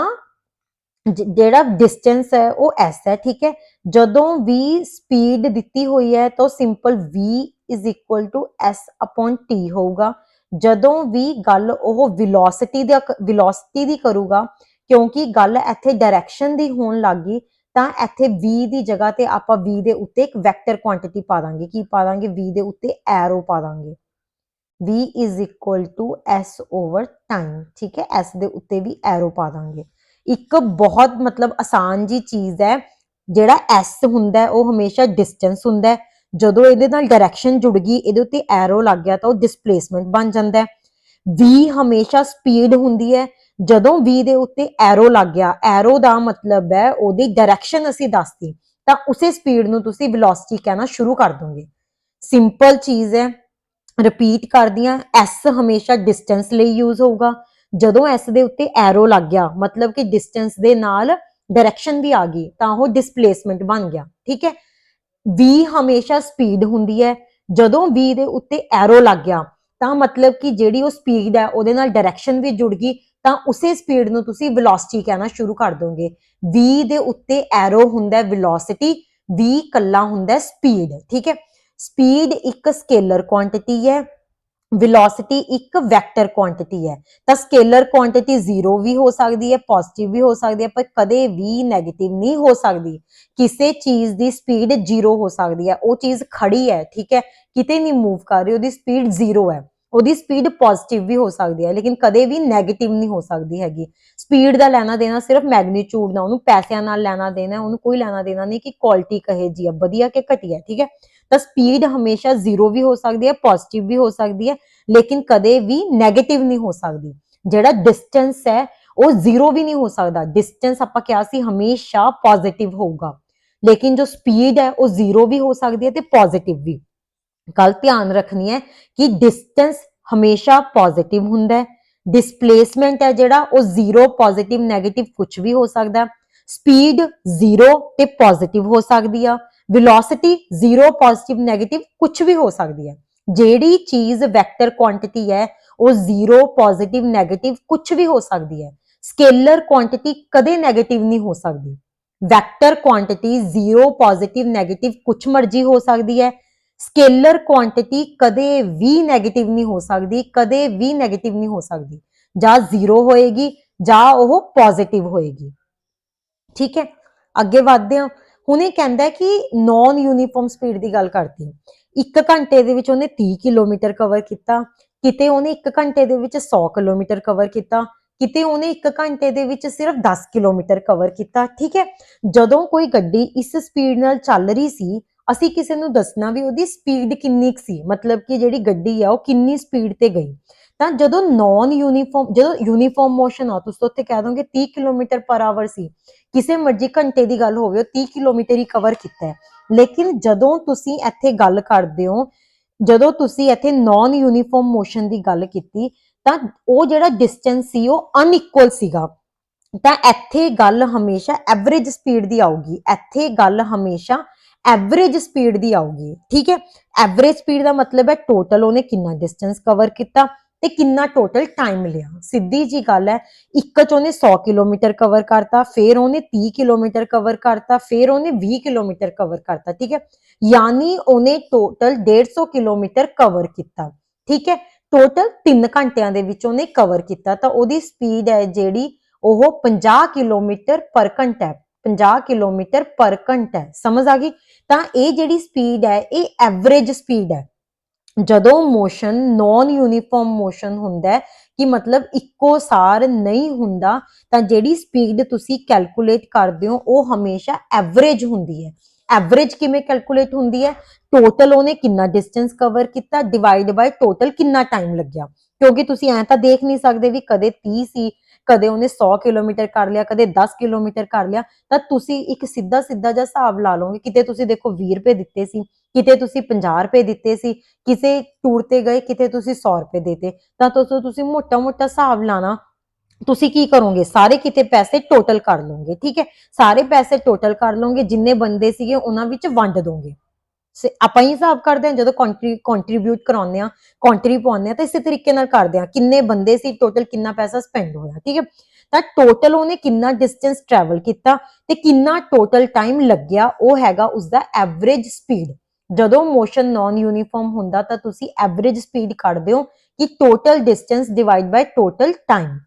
जेड़ा डिस्टेंस है वो s है। ठीक है, जदों भी स्पीड दिती हुई है तो simple v is equal to s upon t होगा। जदों भी गल वो वेलोसिटी दी करूगा, क्योंकि गल इत्थे डायरैक्शन दी होण लग गई, ਤਾਂ ਇੱਥੇ v ਦੀ ਜਗ੍ਹਾ ਤੇ ਆਪਾਂ v ਦੇ ਉੱਤੇ ਇੱਕ ਵੈਕਟਰ ਕੁਆਂਟੀਟੀ ਪਾ ਦਾਂਗੇ। ਕੀ ਪਾ ਦਾਂਗੇ? v ਦੇ ਉੱਤੇ ਐਰੋ ਪਾ ਦਾਂਗੇ। v is equal to s over time। ਠੀਕ ਹੈ, s ਦੇ ਉੱਤੇ ਵੀ ਐਰੋ ਪਾ ਦਾਂਗੇ। ਇੱਕ ਬਹੁਤ ਮਤਲਬ ਆਸਾਨ ਜੀ ਚੀਜ਼ ਹੈ, ਜਿਹੜਾ s ਹੁੰਦਾ ਹੈ ਉਹ ਹਮੇਸ਼ਾ ਡਿਸਟੈਂਸ ਹੁੰਦਾ ਹੈ। ਜਦੋਂ ਇਹਦੇ ਨਾਲ ਡਾਇਰੈਕਸ਼ਨ ਜੁੜ ਗਈ, ਇਹਦੇ ਉੱਤੇ ਐਰੋ ਲੱਗ ਗਿਆ ਤਾਂ ਉਹ ਡਿਸਪਲੇਸਮੈਂਟ ਬਣ ਜਾਂਦਾ ਹੈ। v ਹਮੇਸ਼ਾ ਸਪੀਡ ਹੁੰਦੀ ਹੈ। ਜਦੋਂ v ਦੇ ਉੱਤੇ ਐਰੋ ਲੱਗ ਗਿਆ, ਐਰੋ ਦਾ ਮਤਲਬ ਹੈ ਉਹਦੀ ਡਾਇਰੈਕਸ਼ਨ ਅਸੀਂ ਦੱਸਤੀ, ਤਾਂ ਉਸੇ ਸਪੀਡ ਨੂੰ ਤੁਸੀਂ ਵੈਲੋਸਿਟੀ ਕਹਿਣਾ ਸ਼ੁਰੂ ਕਰ ਦੋਗੇ। ਸਿੰਪਲ ਚੀਜ਼ ਹੈ, ਰਿਪੀਟ ਕਰਦੀ ਹਾਂ। s ਹਮੇਸ਼ਾ ਡਿਸਟੈਂਸ ਲਈ ਯੂਜ਼ ਹੋਊਗਾ। ਜਦੋਂ s ਦੇ ਉੱਤੇ ਐਰੋ ਲੱਗ ਗਿਆ, ਮਤਲਬ ਕਿ ਡਿਸਟੈਂਸ ਦੇ ਨਾਲ ਡਾਇਰੈਕਸ਼ਨ ਵੀ ਆ ਗਈ, ਤਾਂ ਉਹ ਡਿਸਪਲੇਸਮੈਂਟ ਬਣ ਗਿਆ। ਠੀਕ ਹੈ, v ਹਮੇਸ਼ਾ ਸਪੀਡ ਹੁੰਦੀ ਹੈ। ਜਦੋਂ v ਦੇ ਉੱਤੇ ਐਰੋ ਲੱਗ ਗਿਆ, ਤਾਂ ਮਤਲਬ ਕਿ ਜਿਹੜੀ ਉਹ ਸਪੀਡ ਹੈ ਉਹਦੇ ਨਾਲ ਡਾਇਰੈਕਸ਼ਨ ਵੀ ਜੁੜ ਗਈ, ਤਾਂ ਉਸੇ ਸਪੀਡ ਨੂੰ ਤੁਸੀਂ ਵੈਲੋਸਿਟੀ ਕਹਿਣਾ ਸ਼ੁਰੂ ਕਰ ਦੋਗੇ। v ਦੇ ਉੱਤੇ ਐਰੋ ਹੁੰਦਾ ਵੈਲੋਸਿਟੀ, v ਕੱਲਾ ਹੁੰਦਾ ਸਪੀਡ। ਠੀਕ ਹੈ, ਸਪੀਡ ਇੱਕ ਸਕੇਲਰ ਕੁਆਂਟੀਟੀ ਹੈ, ਵੈਲੋਸਿਟੀ ਇੱਕ ਵੈਕਟਰ ਕੁਆਂਟੀਟੀ ਹੈ। ਤਾਂ ਸਕੇਲਰ ਕੁਆਂਟੀਟੀ 0 ਵੀ ਹੋ ਸਕਦੀ ਹੈ, ਪੋਜ਼ਿਟਿਵ ਵੀ ਹੋ ਸਕਦੀ ਹੈ, ਪਰ ਕਦੇ ਵੀ ਨੈਗੇਟਿਵ ਨਹੀਂ ਹੋ ਸਕਦੀ। ਕਿਸੇ ਚੀਜ਼ ਦੀ ਸਪੀਡ 0 ਹੋ ਸਕਦੀ ਹੈ, ਉਹ ਚੀਜ਼ ਖੜੀ ਹੈ, ਠੀਕ ਹੈ, ਕਿਤੇ ਨਹੀਂ ਮੂਵ ਕਰ ਰਹੀ, ਉਹਦੀ ਸਪੀਡ 0 ਹੈ। ਉਹਦੀ ਸਪੀਡ ਪੋਜ਼ਿਟਿਵ ਵੀ ਹੋ ਸਕਦੀ ਹੈ, ਲੇਕਿਨ ਕਦੇ ਵੀ ਨੈਗੇਟਿਵ ਨਹੀਂ ਹੋ ਸਕਦੀ ਹੈਗੀ। ਸਪੀਡ ਦਾ ਲੈਣਾ ਦੇਣਾ ਸਿਰਫ ਮੈਗਨੀਚਿਊਡ ਦਾ, ਉਹਨੂੰ ਪੈਸਿਆਂ ਨਾਲ ਲੈਣਾ ਦੇਣਾ, ਉਹਨੂੰ ਕੋਈ ਲੈਣਾ ਦੇਣਾ ਨਹੀਂ ਕਿ ਕੁਆਲਿਟੀ ਕਹੇ ਜੀ ਆ, ਵਧੀਆ ਕਿ ਘਟੀਆ। ਠੀਕ ਹੈ, ਤਾਂ ਸਪੀਡ ਹਮੇਸ਼ਾ 0 ਵੀ ਹੋ ਸਕਦੀ ਹੈ, ਪੋਜ਼ਿਟਿਵ ਵੀ ਹੋ ਸਕਦੀ ਹੈ, ਲੇਕਿਨ ਕਦੇ ਵੀ ਨੈਗੇਟਿਵ ਨਹੀਂ ਹੋ ਸਕਦੀ। ਜਿਹੜਾ ਡਿਸਟੈਂਸ ਹੈ ਉਹ 0 ਵੀ ਨਹੀਂ ਹੋ ਸਕਦਾ। ਡਿਸਟੈਂਸ ਆਪਾਂ ਕਿਹਾ ਸੀ ਹਮੇਸ਼ਾ ਪੋਜ਼ਿਟਿਵ ਹੋਊਗਾ, ਲੇਕਿਨ ਜੋ ਸਪੀਡ ਹੈ ਉਹ 0 ਵੀ ਹੋ ਸਕਦੀ ਹੈ ਤੇ ਪੋਜ਼ਿਟਿਵ ਵੀ। ਗੱਲ ਧਿਆਨ ਰੱਖਣੀ ਹੈ ਕਿ ਡਿਸਟੈਂਸ ਹਮੇਸ਼ਾ ਪੋਜ਼ਿਟਿਵ ਹੁੰਦਾ ਹੈ, ਡਿਸਪਲੇਸਮੈਂਟ ਹੈ ਜਿਹੜਾ ਉਹ 0 ਪੋਜ਼ਿਟਿਵ ਨੈਗੇਟਿਵ ਕੁਝ ਵੀ ਹੋ ਸਕਦਾ। ਸਪੀਡ 0 ਤੇ ਪੋਜ਼ਿਟਿਵ ਹੋ ਸਕਦੀ ਆ, ਵੈਲੋਸਿਟੀ 0 ਪੋਜ਼ਿਟਿਵ ਨੈਗੇਟਿਵ ਕੁਝ ਵੀ ਹੋ ਸਕਦੀ ਹੈ। ਜਿਹੜੀ ਚੀਜ਼ ਵੈਕਟਰ ਕੁਆਂਟੀਟੀ ਹੈ ਉਹ 0 ਪੋਜ਼ਿਟਿਵ ਨੈਗੇਟਿਵ ਕੁਝ ਵੀ ਹੋ ਸਕਦੀ ਹੈ। ਸਕੇਲਰ ਕੁਆਂਟੀਟੀ ਕਦੇ ਨੈਗੇਟਿਵ ਨਹੀਂ ਹੋ ਸਕਦੀ। ਵੈਕਟਰ ਕੁਆਂਟੀਟੀ 0 ਪੋਜ਼ਿਟਿਵ ਨੈਗੇਟਿਵ ਕੁਝ ਮਰਜ਼ੀ ਹੋ ਸਕਦੀ ਹੈ। ਸਕੇਲਰ ਕੁਆਂਟੀਟੀ ਕਦੇ ਵੀ ਨੈਗੇਟਿਵ ਨਹੀਂ ਹੋ ਸਕਦੀ, ਕਦੇ ਵੀ ਨੈਗੇਟਿਵ ਨਹੀਂ ਹੋ ਸਕਦੀ। ਜਾਂ 0 ਹੋਏਗੀ ਜਾਂ ਉਹ ਪੋਜ਼ਿਟਿਵ ਹੋਏਗੀ। ਠੀਕ ਹੈ, ਅੱਗੇ ਵਧਦੇ ਹਾਂ। ਹੁਣ ਇਹ ਕਹਿੰਦਾ ਕਿ ਨॉन यूनिफॉर्म स्पीड की गल करती। 1 घंटे ਦੇ ਵਿੱਚ ਉਹਨੇ 30 ਕਿਲੋਮੀਟਰ ਕਵਰ ਕੀਤਾ। ਕਿਤੇ ਉਹਨੇ 1 ਘੰਟੇ ਦੇ ਵਿੱਚ 100 ਕਿਲੋਮੀਟਰ ਕਵਰ ਕੀਤਾ, ਕਿਤੇ ਉਹਨੇ 1 ਘੰਟੇ ਦੇ ਵਿੱਚ ਸਿਰਫ 10 ਕਿਲੋਮੀਟਰ ਕਵਰ ਕੀਤਾ। ਠੀਕ ਹੈ, ਜਦੋਂ ਕੋਈ ਗੱਡੀ ਇਸ ਸਪੀਡ ਨਾਲ ਚੱਲ ਰਹੀ ਸੀ, ਅਸੀਂ ਕਿਸੇ ਨੂੰ ਦੱਸਣਾ ਵੀ ਉਹਦੀ ਸਪੀਡ ਕਿੰਨੀ ਕੁ ਸੀ, ਮਤਲਬ ਕਿ ਜਿਹੜੀ ਗੱਡੀ ਆ ਉਹ ਕਿੰਨੀ ਸਪੀਡ ਤੇ ਗਈ। ਤਾਂ ਜਦੋਂ ਜਦੋਂ ਯੂਨੀਫਾਰਮ ਮੋਸ਼ਨ ਆ, ਤੁਸੀਂ ਉੱਥੇ ਕਹਿ ਦੋਗੇ 30 ਕਿਲੋਮੀਟਰ ਪਰ ਆਵਰ ਸੀ, ਕਿਸੇ ਮਰਜ਼ੀ ਘੰਟੇ ਦੀ ਗੱਲ ਹੋਵੇ, ਉਹ 30 ਕਿਲੋਮੀਟਰ ਹੀ ਕਵਰ ਕੀਤਾ ਹੈ। ਲੇਕਿਨ ਜਦੋਂ ਤੁਸੀਂ ਇੱਥੇ ਗੱਲ ਕਰਦੇ ਹੋ, ਜਦੋਂ ਤੁਸੀਂ ਇੱਥੇ ਨਾਨ ਯੂਨੀਫਾਰਮ ਮੋਸ਼ਨ ਦੀ ਗੱਲ ਕੀਤੀ, ਤਾਂ ਉਹ ਜਿਹੜਾ ਡਿਸਟੈਂਸ ਸੀ ਉਹ ਅਨਇਕੁਅਲ ਸੀਗਾ। ਤਾਂ ਇੱਥੇ ਗੱਲ ਹਮੇਸ਼ਾ ਐਵਰੇਜ ਸਪੀਡ ਦੀ ਆਊਗੀ, ਇੱਥੇ ਗੱਲ ਹਮੇਸ਼ਾ ਐਵਰੇਜ ਸਪੀਡ ਦੀ ਆਊਗੀ। ਠੀਕ ਹੈ, ਐਵਰੇਜ ਸਪੀਡ ਦਾ ਮਤਲਬ ਹੈ ਟੋਟਲ ਉਹਨੇ ਕਿੰਨਾ ਡਿਸਟੈਂਸ ਕਵਰ ਕੀਤਾ ਤੇ ਕਿੰਨਾ ਟੋਟਲ ਟਾਈਮ ਲਿਆ। ਸਿੱਧੀ ਜੀ ਗੱਲ ਹੈ, ਇੱਕ ਚ ਉਹਨੇ 100 ਕਿਲੋਮੀਟਰ ਕਵਰ ਕਰਤਾ, ਫਿਰ ਉਹਨੇ 30 ਕਿਲੋਮੀਟਰ ਕਵਰ ਕਰਤਾ, ਫਿਰ ਉਹਨੇ 20 ਕਿਲੋਮੀਟਰ ਕਵਰ ਕਰਤਾ। ਠੀਕ ਹੈ, ਯਾਨੀ ਉਹਨੇ ਟੋਟਲ 150 ਕਿਲੋਮੀਟਰ ਕਵਰ ਕੀਤਾ। ਠੀਕ ਹੈ, ਟੋਟਲ 3 ਘੰਟਿਆਂ ਦੇ ਵਿੱਚ ਉਹਨੇ ਕਵਰ ਕੀਤਾ। ਤਾਂ ਉਹਦੀ ਸਪੀਡ ਹੈ ਜਿਹੜੀ ਉਹ 50 ਕਿਲੋਮੀਟਰ ਪਰ ਘੰਟਾ ਹੈ, 50 ਕਿਲੋਮੀਟਰ ਪਰ ਘੰਟਾ ਹੈ। ਸਮਝ ਆ ਗਈ? ਤਾਂ ਇਹ ਜਿਹੜੀ ਸਪੀਡ ਹੈ ਇਹ ਐਵਰੇਜ ਸਪੀਡ ਹੈ। ਜਦੋਂ ਮੋਸ਼ਨ ਨਾਨ ਯੂਨੀਫਾਰਮ ਮੋਸ਼ਨ ਹੁੰਦਾ ਹੈ, ਕਿ ਮਤਲਬ ਇੱਕੋ ਸਾਰ ਨਹੀਂ ਹੁੰਦਾ, ਤਾਂ ਜਿਹੜੀ ਸਪੀਡ ਤੁਸੀਂ ਕੈਲਕੂਲੇਟ ਕਰਦੇ ਹੋ ਉਹ ਹਮੇਸ਼ਾ ਐਵਰੇਜ ਹੁੰਦੀ ਹੈ। ਐਵਰੇਜ ਕਿਵੇਂ ਕੈਲਕੂਲੇਟ ਹੁੰਦੀ ਹੈ? ਟੋਟਲ ਉਹਨੇ ਕਿੰਨਾ ਡਿਸਟੈਂਸ ਕਵਰ ਕੀਤਾ ਡਿਵਾਈਡ ਬਾਈ ਟੋਟਲ ਕਿੰਨਾ ਟਾਈਮ ਲੱਗਿਆ। ਕਿਉਂਕਿ ਤੁਸੀਂ ਐਂ ਤਾਂ ਦੇਖ ਨਹੀਂ ਸਕਦੇ ਵੀ ਕਦੇ 30 ਸੀ, ਕਦੇ ਉਹਨੇ 100 ਕਿਲੋਮੀਟਰ ਕਰ ਲਿਆ, ਕਦੇ 10 ਕਿਲੋਮੀਟਰ ਕਰ ਲਿਆ। ਤਾਂ ਤੁਸੀਂ ਇੱਕ ਸਿੱਧਾ ਜਿਹਾ ਹਿਸਾਬ ਲਾ ਲਓਗੇ। ਕਿਤੇ ਤੁਸੀਂ ਦੇਖੋ 20 ਰੁਪਏ ਦਿੱਤੇ ਸੀ, ਕਿਤੇ ਤੁਸੀਂ 50 ਰੁਪਏ ਦਿੱਤੇ ਸੀ, ਕਿਸੇ ਟੂਰ ਤੇ ਗਏ, ਕਿਤੇ ਤੁਸੀਂ 100 ਰੁਪਏ ਦੇਤੇ। ਤਾਂ ਤੁਸੀਂ ਮੋਟਾ ਹਿਸਾਬ ਲਾਣਾ, ਤੁਸੀਂ ਕੀ ਕਰੋਗੇ? ਸਾਰੇ ਕਿਤੇ ਪੈਸੇ ਟੋਟਲ ਕਰ ਲਓਗੇ। ਠੀਕ ਹੈ, ਸਾਰੇ ਪੈਸੇ ਟੋਟਲ ਕਰ ਲਓਗੇ, ਜਿੰਨੇ ਬੰਦੇ ਸੀਗੇ ਉਹਨਾਂ ਵਿੱਚ ਵੰਡ ਦੋਗੇ। ਆਪਾਂ ਹੀ ਹਿਸਾਬ ਕਰਦੇ ਹਾਂ ਜਦੋਂ ਕੰਟਰੀਬਿਊਟ ਕਰਾਉਂਦੇ ਆ, ਕੰਟਰੀ ਪਾਉਂਦੇ ਆ, ਤਾਂ ਇਸੇ ਤਰੀਕੇ ਨਾਲ ਕਰਦੇ ਆ, ਕਿੰਨੇ ਬੰਦੇ ਸੀ, ਟੋਟਲ ਕਿੰਨਾ ਪੈਸਾ ਸਪੈਂਡ ਹੋਇਆ। ਠੀਕ ਹੈ, ਤਾਂ ਟੋਟਲ ਉਹਨੇ ਕਿੰਨਾ ਡਿਸਟੈਂਸ ਟਰੈਵਲ ਕੀਤਾ ਤੇ ਕਿੰਨਾ ਟੋਟਲ ਟਾਈਮ ਲੱਗਿਆ, ਉਹ ਹੈਗਾ ਉਸਦਾ ਐਵਰੇਜ ਸਪੀਡ। ਜਦੋਂ ਮੋਸ਼ਨ ਨਾਨ ਯੂਨੀਫਾਰਮ ਹੁੰਦਾ ਤਾਂ ਤੁਸੀਂ ਐਵਰੇਜ ਸਪੀਡ ਕੱਢਦੇ ਹੋ ਕਿ total distance divide by total time.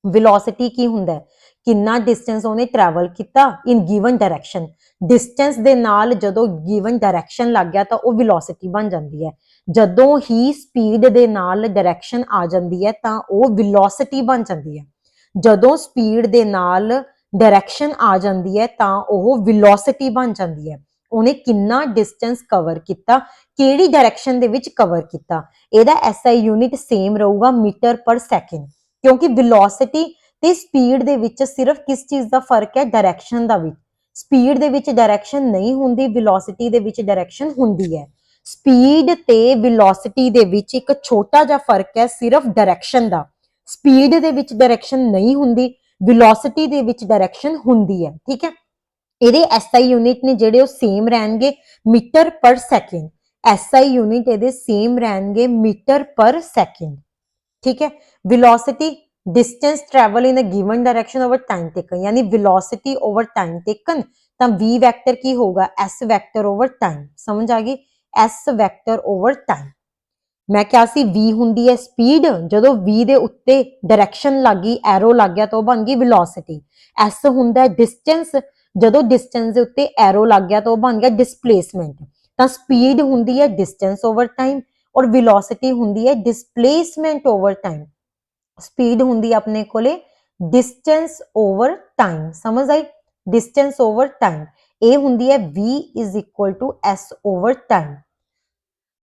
Velocity ਕੀ ਹੁੰਦਾ ਹੈ? ਕਿੰਨਾ ਡਿਸਟੈਂਸ ਉਹਨੇ ਟਰੈਵਲ ਕੀਤਾ ਇਨ ਗਿਵਨ ਡਾਇਰੈਕਸ਼ਨ। ਡਿਸਟੈਂਸ ਦੇ ਨਾਲ ਜਦੋਂ ਗਿਵਨ ਡਾਇਰੈਕਸ਼ਨ ਲੱਗ ਗਿਆ ਤਾਂ ਉਹ ਵੈਲੋਸਿਟੀ ਬਣ ਜਾਂਦੀ ਹੈ। ਜਦੋਂ ਹੀ ਸਪੀਡ ਦੇ ਨਾਲ ਡਾਇਰੈਕਸ਼ਨ ਆ ਜਾਂਦੀ ਹੈ ਤਾਂ ਉਹ ਵੈਲੋਸਿਟੀ ਬਣ ਜਾਂਦੀ ਹੈ। ਜਦੋਂ ਸਪੀਡ ਦੇ ਨਾਲ ਡਾਇਰੈਕਸ਼ਨ ਆ ਜਾਂਦੀ ਹੈ ਤਾਂ ਉਹ ਵੈਲੋਸਿਟੀ ਬਣ ਜਾਂਦੀ ਹੈ। ਉਹਨੇ ਕਿੰਨਾ ਡਿਸਟੈਂਸ ਕਵਰ ਕੀਤਾ, ਕਿਹੜੀ ਡਾਇਰੈਕਸ਼ਨ ਦੇ ਵਿੱਚ ਕਵਰ ਕੀਤਾ। ਇਹਦਾ ਐਸਆਈ ਯੂਨਿਟ ਸੇਮ ਰਹੂਗਾ ਮੀਟਰ ਪਰ ਸੈਕਿੰਡ, ਕਿਉਂਕਿ ਵੈਲੋਸਿਟੀ ਤੇ ਸਪੀਡ ਦੇ ਵਿੱਚ ਸਿਰਫ ਕਿਸ ਚੀਜ਼ ਦਾ ਫਰਕ ਹੈ? ਡਾਇਰੈਕਸ਼ਨ ਦਾ। ਵੀ ਸਪੀਡ ਦੇ ਵਿੱਚ ਡਾਇਰੈਕਸ਼ਨ ਨਹੀਂ ਹੁੰਦੀ, ਵੈਲੋਸਿਟੀ ਦੇ ਵਿੱਚ ਡਾਇਰੈਕਸ਼ਨ ਹੁੰਦੀ ਹੈ। ਸਪੀਡ ਤੇ ਵੈਲੋਸਿਟੀ ਦੇ ਵਿੱਚ ਇੱਕ ਛੋਟਾ ਜਿਹਾ ਫਰਕ ਹੈ, ਸਿਰਫ ਡਾਇਰੈਕਸ਼ਨ ਦਾ। ਸਪੀਡ ਦੇ ਵਿੱਚ ਡਾਇਰੈਕਸ਼ਨ ਨਹੀਂ ਹੁੰਦੀ, ਵੈਲੋਸਿਟੀ ਦੇ ਵਿੱਚ ਡਾਇਰੈਕਸ਼ਨ ਹੁੰਦੀ ਹੈ। ਠੀਕ ਹੈ, ਇਹਦੇ ਐਸਆਈ ਯੂਨਿਟ ਨੇ ਜਿਹੜੇ ਉਹ ਸੇਮ ਰਹਿਣਗੇ metre per second. SI unit ਇਹਦੇ ਸੇਮ ਰਹਿਣਗੇ ਮੀਟਰ ਪਰ ਸੈਕਿੰਡ। ਠੀਕ ਹੈ, velocity distance travel in a given direction over time taken, यानी velocity over time taken, ਤਾਂ v vector ਕੀ ਹੋਊਗਾ? s vector over time। ਸਮਝ ਆ ਗਈ? s vector over time। ਮੈਂ ਕਿਹਾ ਸੀ v ਹੁੰਦੀ ਹੈ ਸਪੀਡ, ਜਦੋਂ v ਦੇ ਉੱਤੇ ਡਾਇਰੈਕਸ਼ਨ ਲੱਗ ਗਈ, ਐਰੋ ਲੱਗ ਗਿਆ ਤਾਂ ਉਹ ਬਣ ਗਈ ਵੈਲੋਸਿਟੀ। s ਹੁੰਦਾ ਡਿਸਟੈਂਸ, ਜਦੋਂ ਡਿਸਟੈਂਸ ਦੇ ਉੱਤੇ ਐਰੋ ਲੱਗ ਗਿਆ ਤਾਂ ਉਹ ਬਣ ਗਿਆ ਡਿਸਪਲੇਸਮੈਂਟ। ਤਾਂ ਸਪੀਡ ਹੁੰਦੀ ਹੈ ਡਿਸਟੈਂਸ ਓਵਰ ਟਾਈਮ ਔਰ ਵੈਲੋਸਿਟੀ ਹੁੰਦੀ ਹੈ ਡਿਸਪਲੇਸਮੈਂਟ ਓਵਰ ਟਾਈਮ। ਸਪੀਡ ਹੁੰਦੀ ਹੈ ਆਪਣੇ ਕੋਲੇ ਡਿਸਟੈਂਸ ਓਵਰ ਟਾਈਮ। ਸਮਝ ਆਈ? ਡਿਸਟੈਂਸ ਓਵਰ ਟਾਈਮ ਇਹ ਹੁੰਦੀ ਹੈ v is equal to s over time.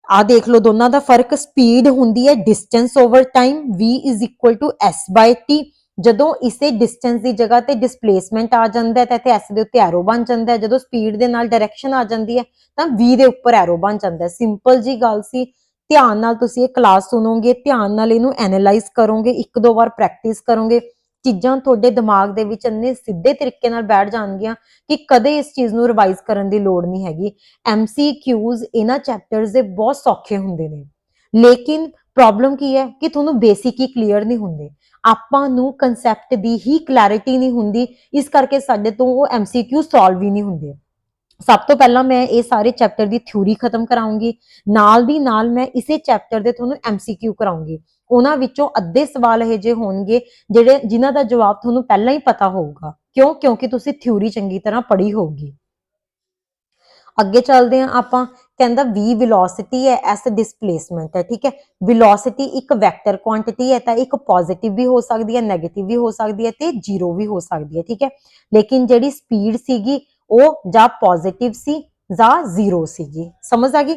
ਆ ਦੇਖ ਲਓ ਦੋਨਾਂ ਦਾ ਫਰਕ। ਸਪੀਡ ਹੁੰਦੀ ਹੈ distance over time, v is equal to s by t। ਜਦੋਂ ਇਸੇ ਡਿਸਟੈਂਸ ਦੀ ਜਗ੍ਹਾ ਤੇ ਡਿਸਪਲੇਸਮੈਂਟ ਆ ਜਾਂਦਾ ਹੈ ਤਾਂ ਇੱਥੇ s ਦੇ ਉੱਤੇ ਐਰੋ ਬਣ ਜਾਂਦਾ ਹੈ। ਜਦੋਂ ਸਪੀਡ ਦੇ ਨਾਲ ਡਾਇਰੈਕਸ਼ਨ ਆ ਜਾਂਦੀ ਹੈ ਤਾਂ v ਦੇ ਉੱਪਰ ਐਰੋ ਬਣ ਜਾਂਦਾ ਹੈ। ਸਿੰਪਲ ਜੀ ਗੱਲ ਸੀ। ਧਿਆਨ ਨਾਲ ਤੁਸੀਂ ਇਹ ਕਲਾਸ ਸੁਣੋਗੇ, ਧਿਆਨ ਨਾਲ ਇਹਨੂੰ ਐਨਾਲਾਈਜ਼ ਕਰੋਗੇ, ਇੱਕ ਦੋ ਵਾਰ ਪ੍ਰੈਕਟਿਸ ਕਰੋਗੇ, ਚੀਜ਼ਾਂ ਤੁਹਾਡੇ ਦਿਮਾਗ ਦੇ ਵਿੱਚ ਇੰਨੇ ਸਿੱਧੇ ਤਰੀਕੇ ਨਾਲ ਬੈਠ ਜਾਣਗੀਆਂ ਕਿ ਕਦੇ ਇਸ ਚੀਜ਼ ਨੂੰ ਰਿਵਾਈਜ਼ ਕਰਨ ਦੀ ਲੋੜ ਨਹੀਂ ਹੈਗੀ। MCQs ਇਹਨਾਂ ਚੈਪਟਰਸ ਦੇ ਬਹੁਤ ਸੌਖੇ ਹੁੰਦੇ ਨੇ, ਲੇਕਿਨ ਪ੍ਰੋਬਲਮ ਕੀ ਹੈ ਕਿ ਤੁਹਾਨੂੰ ਬੇਸਿਕ ਹੀ ਕਲੀਅਰ ਨਹੀਂ ਹੁੰਦੇ। ਆਪਾਂ ਨੂੰ ਕਨਸੈਪਟ ਦੀ ਹੀ ਕਲੈਰਿਟੀ ਨਹੀਂ ਹੁੰਦੀ, ਇਸ ਕਰਕੇ ਸਾਡੇ ਤੋਂ ਉਹ MCQ ਸੋਲਵ ਹੀ ਨਹੀਂ ਹੁੰਦੇ। ਸਭ ਤੋਂ ਪਹਿਲਾਂ ਮੈਂ ਇਹ ਸਾਰੇ ਚੈਪਟਰ ਦੀ ਥਿਊਰੀ ਖਤਮ ਕਰਾਉਂਗੀ, ਨਾਲ ਦੀ ਨਾਲ ਮੈਂ ਇਸੇ ਚੈਪਟਰ ਦੇ ਤੁਹਾਨੂੰ MCQ ਕਰਾਉਂਗੀ। ਉਹਨਾਂ ਵਿੱਚੋਂ ਅੱਧੇ ਸਵਾਲ ਇਹੋ ਜਿਹੇ ਹੋਣਗੇ ਜਿਨ੍ਹਾਂ ਦਾ ਜਵਾਬ ਤੁਹਾਨੂੰ ਪਹਿਲਾਂ ਹੀ ਪਤਾ ਹੋਊਗਾ। ਕਿਉਂ? ਕਿਉਂਕਿ ਤੁਸੀਂ ਥਿਊਰੀ ਚੰਗੀ ਤਰ੍ਹਾਂ ਪੜ੍ਹੀ ਹੋਊਗੀ। ਅੱਗੇ ਚੱਲਦੇ ਹਾਂ ਆਪਾਂ। ਕਹਿੰਦਾ v velocity ਹੈ s displacement ਹੈ, ਠੀਕ ਹੈ। velocity ਇੱਕ ਵੈਕਟਰ ਕੁਆਂਟੀਟੀ ਹੈ, ਤਾਂ ਇੱਕ ਪੋਜ਼ਿਟਿਵ ਵੀ ਹੋ ਸਕਦੀ ਹੈ, ਨੈਗੇਟਿਵ ਵੀ ਹੋ ਸਕਦੀ ਹੈ ਤੇ ਜ਼ੀਰੋ ਵੀ ਹੋ ਸਕਦੀ ਹੈ, ਠੀਕ ਹੈ। ਲੇਕਿਨ ਜਿਹੜੀ ਸਪੀਡ ਸੀਗੀ ਉਹ ਜਾਂ ਪੋਜ਼ਿਟਿਵ ਸੀ ਜਾਂ ਜ਼ੀਰੋ ਸੀਗੀ, ਸਮਝ ਆ ਗਈ।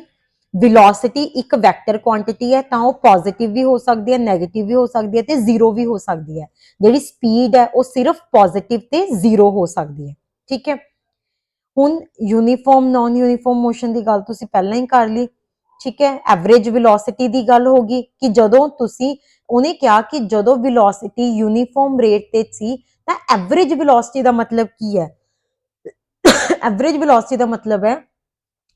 velocity ਇੱਕ ਵੈਕਟਰ ਕੁਆਂਟੀਟੀ ਹੈ, ਤਾਂ ਉਹ ਪੋਜ਼ਿਟਿਵ ਵੀ ਹੋ ਸਕਦੀ ਹੈ, ਨੈਗੇਟਿਵ ਵੀ ਹੋ ਸਕਦੀ ਹੈ ਤੇ ਜ਼ੀਰੋ ਵੀ ਹੋ ਸਕਦੀ ਹੈ। ਜਿਹੜੀ ਸਪੀਡ ਹੈ ਉਹ ਸਿਰਫ ਪੋਜ਼ਿਟਿਵ ਤੇ ਜ਼ੀਰੋ ਹੋ ਸਕਦੀ ਹੈ, ਠੀਕ ਹੈ। ਹੁਣ ਯੂਨੀਫਾਰਮ ਨॉन ਯੂਨੀਫਾਰਮ ਮੋਸ਼ਨ ਦੀ ਗੱਲ ਤੁਸੀਂ ਪਹਿਲਾਂ ਹੀ ਕਰ ਲਈ, ਠੀਕ ਹੈ। ਐਵਰੇਜ ਵੈਲੋਸਿਟੀ ਦੀ ਗੱਲ ਹੋ ਗਈ ਕਿ ਜਦੋਂ ਤੁਸੀਂ, ਉਹਨੇ ਕਿਹਾ ਕਿ ਜਦੋਂ ਵੈਲੋਸਿਟੀ ਯੂਨੀਫਾਰਮ ਰੇਟ ਤੇ ਸੀ ਤਾਂ ਐਵਰੇਜ ਵੈਲੋਸਿਟੀ ਦਾ ਮਤਲਬ ਕੀ ਹੈ? ਐਵਰੇਜ ਵੈਲੋਸਿਟੀ ਦਾ ਮਤਲਬ ਹੈ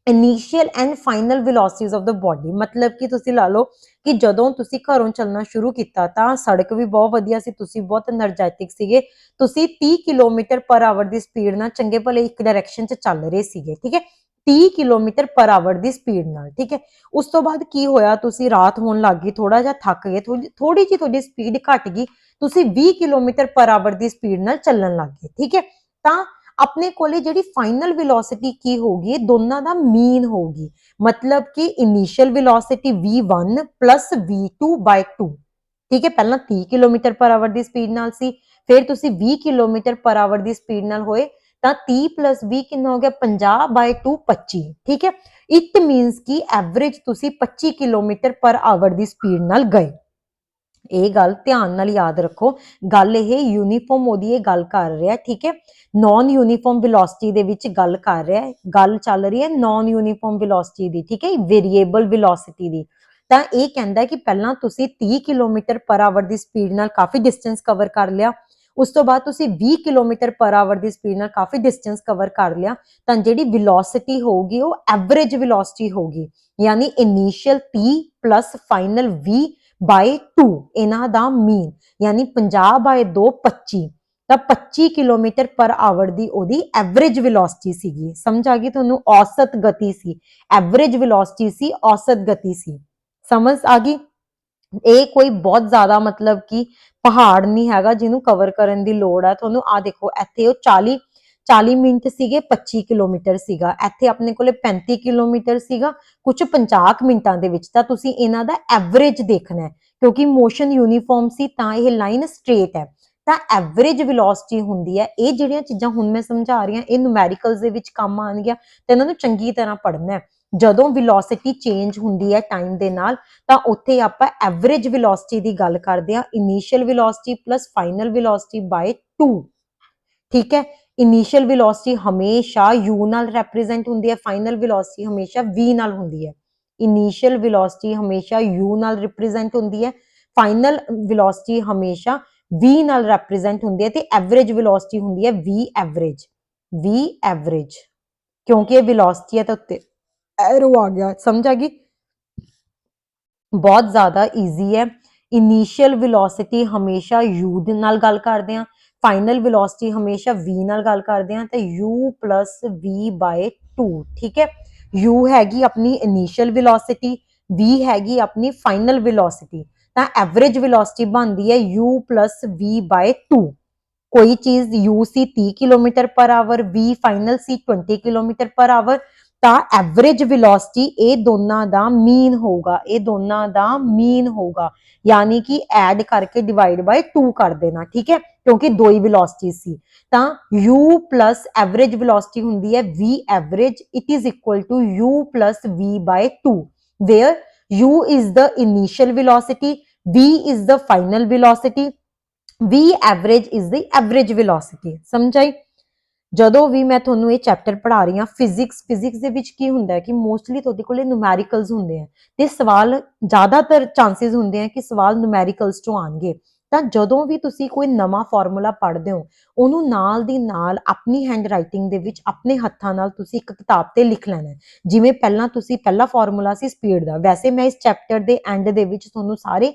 initial and final velocities of the body. ਮਤਲਬ ਕਿ ਤੁਸੀਂ ਲਾ ਲਓ ਕਿ ਜਦੋਂ ਤੁਸੀਂ ਘਰੋਂ ਚੱਲਣਾ ਸ਼ੁਰੂ ਕੀਤਾ ਤਾਂ ਸੜਕ ਵੀ ਬਹੁਤ ਵਧੀਆ ਸੀ, ਤੁਸੀਂ ਬਹੁਤ એનર્ਜੈਟਿਕ ਸੀਗੇ, ਤੁਸੀਂ 30 ਕਿਲੋਮੀਟਰ ਪਰ ਆਵਰ ਦੀ ਸਪੀਡ ਨਾਲ ਚੰਗੇ ਭਲੇ ਇੱਕ ਡਾਇਰੈਕਸ਼ਨ 'ਚ ਚੱਲ ਰਹੇ ਸੀਗੇ, ਠੀਕ ਹੈ। 30 ਕਿਲੋਮੀਟਰ ਪਰ ਆਵਰ ਦੀ ਸਪੀਡ ਨਾਲ, ਠੀਕ ਹੈ। ਉਸ ਤੋਂ ਬਾਅਦ ਕੀ ਹੋਇਆ, ਤੁਸੀਂ ਰਾਤ ਹੋਣ ਲੱਗ ਗਈ, ਥੋੜਾ ਜਿਹਾ ਥੱਕ ਗਏ, ਥੋੜੀ ਜਿਹੀ ਤੁਹਾਡੀ ਸਪੀਡ ਘਟ ਗਈ, ਤੁਸੀਂ 20 ਕਿਲੋਮੀਟਰ ਪਰ ਆਵਰ ਦੀ ਸਪੀਡ ਨਾਲ ਚੱਲਣ ਲੱਗ ਗਏ, ਠੀਕ ਹੈ। ਤਾਂ ਆਪਣੇ ਕੋਲੇ ਜਿਹੜੀ ਫਾਈਨਲ ਵੈਲੋਸਿਟੀ ਕੀ ਹੋਗੀ, ਇਹ ਦੋਨਾਂ ਦਾ ਮੀਨ ਹੋਗੀ। ਮਤਲਬ ਕਿ initial velocity v1 plus v2 by 2, ਠੀਕ ਹੈ। ਪਹਿਲਾਂ 30 ਕਿਲੋਮੀਟਰ ਪਰ ਆਵਰ ਦੀ ਸਪੀਡ ਨਾਲ ਸੀ, ਫਿਰ ਤੁਸੀਂ 20 ਕਿਲੋਮੀਟਰ ਪਰ ਆਵਰ ਦੀ ਸਪੀਡ ਨਾਲ ਹੋਏ, ਤਾਂ 30 plus 20 ਕਿੰਨਾ ਹੋ ਗਿਆ, 50 by 2 25, ਠੀਕ ਹੈ। ਇਟ ਮੀਨਸ ਕਿ ਐਵਰੇਜ ਤੁਸੀਂ 25 ਕਿਲੋਮੀਟਰ ਪਰ ਆਵਰ ਦੀ ਸਪੀਡ ਨਾਲ ਗਏ। ਇਹ ਗੱਲ ਧਿਆਨ ਨਾਲ ਯਾਦ ਰੱਖੋ, ਗੱਲ ਇਹ ਯੂਨੀਫਾਰਮ ਉਹਦੀ ਇਹ ਗੱਲ ਕਰ ਰਿਹਾ, ਠੀਕ ਹੈ। ਨॉन ਯੂਨੀਫਾਰਮ ਵੈਲੋਸਿਟੀ ਦੇ ਵਿੱਚ ਗੱਲ ਕਰ ਰਿਹਾ ਹੈ, ਗੱਲ ਚੱਲ ਰਹੀ ਹੈ ਨॉन ਯੂਨੀਫਾਰਮ ਵੈਲੋਸਿਟੀ ਦੀ, ਠੀਕ ਹੈ, ਵੇਰੀਏਬਲ ਵੈਲੋਸਿਟੀ ਦੀ। ਤਾਂ ਇਹ ਕਹਿੰਦਾ ਕਿ ਪਹਿਲਾਂ ਤੁਸੀਂ 30 ਕਿਲੋਮੀਟਰ ਪਰ ਆਵਰ ਦੀ ਸਪੀਡ ਨਾਲ ਕਾਫੀ ਡਿਸਟੈਂਸ ਕਵਰ ਕਰ ਲਿਆ, ਉਸ ਤੋਂ ਬਾਅਦ ਤੁਸੀਂ 20 ਕਿਲੋਮੀਟਰ ਪਰ ਆਵਰ ਦੀ ਸਪੀਡ ਨਾਲ ਕਾਫੀ ਡਿਸਟੈਂਸ ਕਵਰ ਕਰ ਲਿਆ, ਤਾਂ ਜਿਹੜੀ ਵੈਲੋਸਿਟੀ ਹੋਊਗੀ ਉਹ ਐਵਰੇਜ ਵੈਲੋਸਿਟੀ ਹੋਊਗੀ, ਯਾਨੀ ਇਨੀਸ਼ੀਅਲ 30 ਪਲੱਸ ਫਾਈਨਲ 20 ਬਾਈ 2, ਇਹਨਾਂ ਦਾ ਮੀਨ, ਯਾਨੀ 50 ਬਾਈ 2 25, ਤਾਂ 25 ਕਿਲੋਮੀਟਰ ਪਰ ਆਵਰ ਦੀ ਉਹਦੀ ਐਵਰੇਜ ਵੈਲੋਸਿਟੀ ਸੀਗੀ। ਸਮਝ ਆ ਗਈ ਤੁਹਾਨੂੰ? ਔਸਤ ਗਤੀ ਸੀ, ਐਵਰੇਜ ਵੈਲੋਸਿਟੀ ਸੀ, ਔਸਤ ਗਤੀ ਸੀ, ਸਮਝ ਆ ਗਈ। ਇਹ ਕੋਈ ਬਹੁਤ ਜ਼ਿਆਦਾ ਮਤਲਬ ਕਿ ਪਹਾੜ ਨਹੀਂ ਹੈਗਾ ਜਿਹਨੂੰ ਕਵਰ ਕਰਨ ਦੀ ਲੋੜ ਹੈ ਤੁਹਾਨੂੰ। ਆ ਦੇਖੋ ਇੱਥੇ ਉਹ 40 ਮਿੰਟ ਸੀਗੇ, 25 ਕਿਲੋਮੀਟਰ ਸੀਗਾ, ਇੱਥੇ ਆਪਣੇ ਕੋਲੇ 35 ਕਿਲੋਮੀਟਰ ਸੀਗਾ ਕੁਝ 50 ਮਿੰਟਾਂ ਦੇ ਵਿੱਚ। ਤਾਂ ਤੁਸੀਂ ਇਹਨਾਂ ਦਾ ਐਵਰੇਜ ਦੇਖਣਾ ਹੈ, ਕਿਉਂਕਿ ਮੋਸ਼ਨ ਯੂਨੀਫਾਰਮ ਸੀ ਤਾਂ ਇਹ ਲਾਈਨ ਸਟ੍ਰੇਟ ਹੈ। ਤਾਂ ਐਵਰੇਜ ਵੈਲੋਸਿਟੀ ਹੁੰਦੀ ਹੈ, ਇਹ ਜਿਹੜੀਆਂ ਚੀਜ਼ਾਂ ਹੁਣ ਮੈਂ ਸਮਝਾ ਰਹੀ ਹਾਂ ਇਹ ਨੂਮੈਰੀਕਲਸ ਦੇ ਵਿੱਚ ਕੰਮ ਆਉਣਗੀਆਂ ਤੇ ਇਹਨਾਂ ਨੂੰ ਚੰਗੀ ਤਰ੍ਹਾਂ ਪੜ੍ਹਨਾ ਹੈ। ਜਦੋਂ ਵੈਲੋਸਿਟੀ ਚੇਂਜ ਹੁੰਦੀ ਹੈ ਟਾਈਮ ਦੇ ਨਾਲ, ਤਾਂ ਉੱਥੇ ਆਪਾਂ ਐਵਰੇਜ ਵੈਲੋਸਿਟੀ ਦੀ ਗੱਲ ਕਰਦੇ ਹਾਂ, initial velocity plus final velocity by 2, ਠੀਕ ਹੈ। ਇਨੀਸ਼ੀਅਲ ਵੈਲੋਸਿਟੀ ਹਮੇਸ਼ਾ u ਨਾਲ ਰਿਪਰੈਜ਼ੈਂਟ ਹੁੰਦੀ ਹੈ, ਫਾਈਨਲ ਵੈਲੋਸਿਟੀ ਹਮੇਸ਼ਾ v ਨਾਲ ਹੁੰਦੀ ਹੈ। ਇਨੀਸ਼ੀਅਲ ਵੈਲੋਸਿਟੀ ਹਮੇਸ਼ਾ u ਨਾਲ ਰਿਪਰੈਜ਼ੈਂਟ ਹੁੰਦੀ ਹੈ, ਫਾਈਨਲ ਵੈਲੋਸਿਟੀ ਹਮੇਸ਼ਾ v ਨਾਲ ਰਿਪਰੈਜ਼ੈਂਟ ਹੁੰਦੀ ਹੈ, ਤੇ ਐਵਰੇਜ ਵੈਲੋਸਿਟੀ ਹੁੰਦੀ ਹੈ v ਐਵਰੇਜ, ਕਿਉਂਕਿ ਇਹ ਵੈਲੋਸਿਟੀ ਹੈ ਤਾਂ ਉੱਤੇ ਐਰੋ ਆ ਗਿਆ, ਸਮਝ ਆ ਗਈ। ਬਹੁਤ ਜ਼ਿਆਦਾ ਈਜ਼ੀ ਹੈ। ਇਨੀਸ਼ੀਅਲ ਵੈਲੋਸਿਟੀ ਹਮੇਸ਼ਾ u ਦੇ ਨਾਲ ਗੱਲ ਕਰਦੇ ਹਾਂ, ਫਾਈਨਲ ਵੈਲੋਸਿਟੀ ਹਮੇਸ਼ਾ v ਨਾਲ ਗੱਲ ਕਰਦੇ ਹਾਂ, ਤੇ u plus v by 2, ਠੀਕ ਹੈ। u ਹੈਗੀ ਆਪਣੀ ਇਨੀਸ਼ੀਅਲ ਵੈਲੋਸਿਟੀ, v ਹੈਗੀ ਆਪਣੀ ਫਾਈਨਲ ਵੈਲੋਸਿਟੀ, ਤਾਂ ਐਵਰੇਜ ਵੈਲੋਸਿਟੀ ਬਣਦੀ ਹੈ u plus v by 2। ਕੋਈ ਚੀਜ਼ u ਸੀ 30 ਕਿਲੋਮੀਟਰ ਪਰ ਆਵਰ, v ਫਾਈਨਲ ਸੀ 20 ਕਿਲੋਮੀਟਰ ਪਰ ਆਵਰ, ਤਾਂ ਐਵਰੇਜ ਵੈਲੋਸਿਟੀ ਇਹ ਦੋਨਾਂ ਦਾ ਮੀਨ ਹੋਊਗਾ, ਇਹ ਦੋਨਾਂ ਦਾ ਮੀਨ ਹੋਊਗਾ, ਯਾਨੀ ਕਿ ਐਡ ਕਰਕੇ ਡਿਵਾਈਡ ਬਾਈ 2 ਕਰ ਦੇਣਾ, ਠੀਕ ਹੈ, ਕਿਉਂਕਿ ਦੋ ਹੀ ਵੈਲੋਸਿਟੀ ਸੀ। ਤਾਂ u plus ਐਵਰੇਜ ਵੈਲੋਸਿਟੀ ਹੁੰਦੀ ਹੈ v average, it is equal to u plus v by 2, where u is the initial velocity, v is the final velocity, v average is the average velocity। ਸਮਝ ਆਈ? ਜਦੋਂ ਵੀ ਮੈਂ ਤੁਹਾਨੂੰ ਇਹ chapter ਪੜ੍ਹਾ ਰਹੀ ਹਾਂ ਫਿਜ਼ਿਕਸ ਦੇ ਵਿੱਚ ਕੀ ਹੁੰਦਾ ਹੈ ਕਿ ਮੋਸਟਲੀ ਤੁਹਾਡੇ ਕੋਲੇ ਨੂਮੈਰੀਕਲਸ ਹੁੰਦੇ ਆ, ਤੇ ਸਵਾਲ ਜ਼ਿਆਦਾਤਰ ਚਾਂਸਸ ਹੁੰਦੇ ਆ ਕਿ ਸਵਾਲ ਨੂਮੈਰੀਕਲਸ ਤੋਂ ਆਣਗੇ। ਤਾਂ ਜਦੋਂ ਵੀ ਤੁਸੀਂ ਕੋਈ ਨਵਾਂ ਫਾਰਮੂਲਾ ਪੜ੍ਹਦੇ ਹੋ, ਉਹਨੂੰ ਨਾਲ ਦੀ ਨਾਲ ਆਪਣੀ ਹੈਂਡ ਰਾਈਟਿੰਗ ਦੇ ਵਿੱਚ ਆਪਣੇ ਹੱਥਾਂ ਨਾਲ ਤੁਸੀਂ ਇੱਕ ਕਿਤਾਬ ਤੇ ਲਿਖ ਲੈਣਾ। ਜਿਵੇਂ ਪਹਿਲਾ ਫਾਰਮੂਲਾ ਸੀ ਸਪੀਡ ਦਾ, ਵੈਸੇ ਮੈਂ ਇਸ ਚੈਪਟਰ ਦੇ ਐਂਡ ਦੇ ਵਿੱਚ ਤੁਹਾਨੂੰ ਸਾਰੇ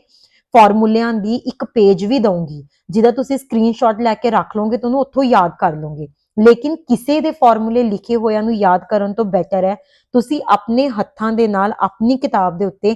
ਫਾਰਮੂਲਿਆਂ ਦੀ ਇੱਕ ਪੇਜ ਵੀ ਦਊਂਗੀ, ਜਿਹਦਾ ਤੁਸੀਂ ਸਕਰੀਨਸ਼ਾਟ ਲੈ ਕੇ ਰੱਖ ਲਓਗੇ, ਤੁਹਾਨੂੰ ਉੱਥੋਂ ਯਾਦ ਕਰ ਲਓਗੇ। ਲੇਕਿਨ ਕਿਸੇ ਦੇ ਫਾਰਮੂਲੇ ਲਿਖੇ ਹੋਇਆਂ ਨੂੰ ਯਾਦ ਕਰਨ ਤੋਂ ਬੈਟਰ ਹੈ ਤੁਸੀਂ ਆਪਣੇ ਹੱਥਾਂ ਦੇ ਨਾਲ ਆਪਣੀ ਕਿਤਾਬ ਦੇ ਉੱਤੇ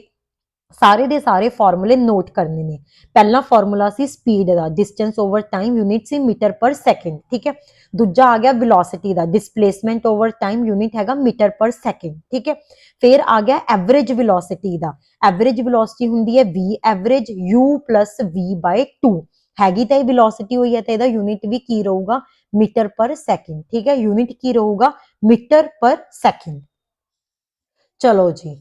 ਸਾਰੇ ਦੇ ਸਾਰੇ ਫਾਰਮੂਲੇ ਨੋਟ ਕਰਨੇ ਨੇ। ਪਹਿਲਾ ਫਾਰਮੂਲਾ ਸੀ ਸਪੀਡ ਦਾ, ਡਿਸਟੈਂਸ ਓਵਰ ਟਾਈਮ ਯੂਨਿਟ ਸੀ ਮੀਟਰ ਪਰ ਸੈਕਿੰਡ, ਠੀਕ ਹੈ। ਦੂਜਾ ਆ ਗਿਆ ਵੈਲੋਸਿਟੀ ਦਾ, ਡਿਸਪਲੇਸਮੈਂਟ ਓਵਰ ਟਾਈਮ ਯੂਨਿਟ ਹੈਗਾ ਮੀਟਰ ਪਰ ਸੈਕਿੰਡ, ਠੀਕ ਹੈ। ਫਿਰ ਆ ਗਿਆ ਐਵਰੇਜ ਵੈਲੋਸਿਟੀ ਦਾ, ਐਵਰੇਜ ਵੈਲੋਸਿਟੀ ਹੁੰਦੀ ਹੈ v average u plus v/2, ਹੈਗੀ ਤਾਂ ਇਹ ਵੈਲੋਸਿਟੀ ਹੋਈ ਹੈ ਤਾਂ ਇਹਦਾ ਯੂਨਿਟ ਵੀ ਕੀ ਰਹੂਗਾ, ਮੀਟਰ ਪਰ ਸੈਕਿੰਡ, ਠੀਕ ਹੈ। ਯੂਨਿਟ ਕੀ ਰਹੂਗਾ, ਮੀਟਰ ਪਰ ਸੈਕਿੰਡ। ਚਲੋ ਜੀ,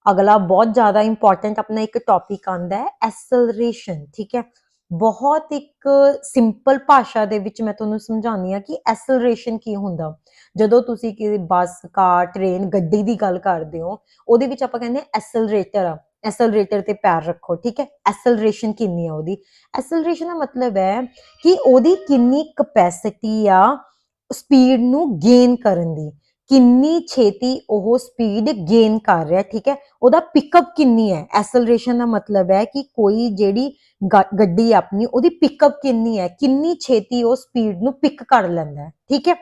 ਅਗਲਾ ਬਹੁਤ ਜ਼ਿਆਦਾ ਇੰਪੋਰਟੈਂਟ ਆਪਣਾ ਇੱਕ ਟੌਪਿਕ ਆਉਂਦਾ ਹੈ ਐਸਲਰੇਸ਼ਨ, ਠੀਕ ਹੈ। ਬਹੁਤ ਇੱਕ ਸਿੰਪਲ ਭਾਸ਼ਾ ਦੇ ਵਿੱਚ ਮੈਂ ਤੁਹਾਨੂੰ ਸਮਝਾਉਂਦੀ ਹਾਂ ਕਿ ਐਸਲਰੇਸ਼ਨ ਕੀ ਹੁੰਦਾ। ਜਦੋਂ ਤੁਸੀਂ ਕਿਸੇ ਬੱਸ, ਕਾਰ, ਟ੍ਰੇਨ, ਗੱਡੀ ਦੀ ਗੱਲ ਕਰਦੇ ਹੋ, ਉਹਦੇ ਵਿੱਚ ਆਪਾਂ ਕਹਿੰਦੇ ਐਸਲਰੇਟਰ ਆ, ਐਸਲਰੇਟਰ ਤੇ ਪੈਰ ਰੱਖੋ, ਠੀਕ ਹੈ। ਐਸਲਰੇਸ਼ਨ ਕਿੰਨੀ ਆ ਉਹਦੀ, ਐਸਲਰੇਸ਼ਨ ਦਾ ਮਤਲਬ ਹੈ ਕਿ ਉਹਦੀ ਕਿੰਨੀ ਕਪੈਸਿਟੀ ਆ ਸਪੀਡ ਨੂੰ ਗੇਨ ਕਰਨ ਦੀ, ਕਿੰਨੀ ਛੇਤੀ ਉਹ ਸਪੀਡ ਗੇਨ ਕਰ ਰਿਹਾ, ਠੀਕ ਹੈ। ਉਹਦਾ ਪਿਕਅਪ ਕਿੰਨੀ ਹੈ, ਐਸਲਰੇਸ਼ਨ ਦਾ ਮਤਲਬ ਹੈ ਕਿ ਕੋਈ ਜਿਹੜੀ ਗੱਡੀ ਆਪਣੀ ਉਹਦੀ ਪਿਕਅਪ ਕਿੰਨੀ ਹੈ, ਕਿੰਨੀ ਛੇਤੀ ਉਹ ਸਪੀਡ ਨੂੰ ਪਿਕ ਕਰ ਲੈਂਦਾ ਹੈ, ਠੀਕ ਹੈ।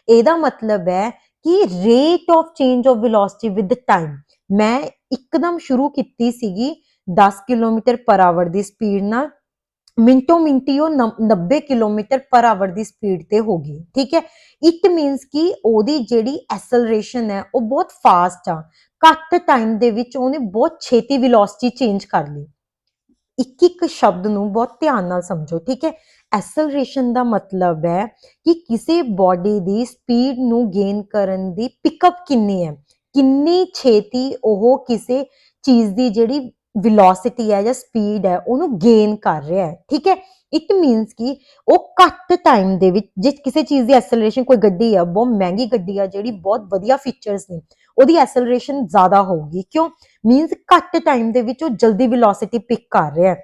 ਇਹਦਾ ਮਤਲਬ ਹੈ ਕਿ rate of change of velocity with time, ਮੈਂ ਇੱਕਦਮ ਸ਼ੁਰੂ ਕੀਤੀ ਸੀਗੀ 10 ਕਿਲੋਮੀਟਰ ਪਰ ਆਵਰ ਦੀ ਸਪੀਡ ਨਾਲ, ਮਿੰਟੋ ਮਿੰਟੀ ਉਹ 90 ਕਿਲੋਮੀਟਰ ਪਰ ਆਵਰ ਦੀ ਸਪੀਡ ਤੇ ਹੋ ਗਈ, ਠੀਕ ਹੈ। ਇਟ ਮੀਨਸ ਕਿ ਉਹਦੀ ਜਿਹੜੀ ਐਸਲਰੇਸ਼ਨ ਹੈ ਉਹ ਬਹੁਤ ਫਾਸਟ ਆ, ਘੱਟ ਟਾਈਮ ਦੇ ਵਿੱਚ ਉਹਨੇ ਬਹੁਤ ਛੇਤੀ ਵੈਲੋਸਿਟੀ ਚੇਂਜ ਕਰ ਲਈ। ਇੱਕ ਇੱਕ ਸ਼ਬਦ ਨੂੰ ਬਹੁਤ ਧਿਆਨ ਨਾਲ ਸਮਝੋ, ਠੀਕ ਹੈ। ਐਸਲਰੇਸ਼ਨ ਦਾ ਮਤਲਬ ਹੈ ਕਿ ਕਿਸੇ ਬੋਡੀ ਦੀ ਸਪੀਡ ਨੂੰ ਗੇਨ ਕਰਨ ਦੀ ਪਿਕਅਪ ਕਿੰਨੀ ਹੈ, ਕਿੰਨੀ ਛੇਤੀ ਉਹ ਕਿਸੇ ਚੀਜ਼ ਦੀ ਜਿਹੜੀ ਵੈਲੋਸਿਟੀ ਹੈ ਜਾਂ ਸਪੀਡ ਹੈ ਉਹਨੂੰ ਗੇਨ ਕਰ ਰਿਹਾ ਹੈ, ਠੀਕ ਹੈ। ਇਟ ਮੀਨਸ ਕਿ ਉਹ ਘੱਟ ਟਾਈਮ ਦੇ ਵਿੱਚ, ਜੇ ਕਿਸੇ ਚੀਜ਼ ਦੀ ਐਸਲਰੇਸ਼ਨ, ਕੋਈ ਗੱਡੀ ਆ ਬਹੁਤ ਮਹਿੰਗੀ ਗੱਡੀ ਆ ਜਿਹੜੀ ਬਹੁਤ ਵਧੀਆ ਫੀਚਰਸ ਨੇ, ਉਹਦੀ ਐਸਲਰੇਸ਼ਨ ਜ਼ਿਆਦਾ ਹੋਊਗੀ, ਕਿਉਂ, ਮੀਨਸ ਘੱਟ ਟਾਈਮ ਦੇ ਵਿੱਚ ਉਹ ਜਲਦੀ ਵੈਲੋਸਿਟੀ ਪਿਕ ਕਰ ਰਿਹਾ ਹੈ।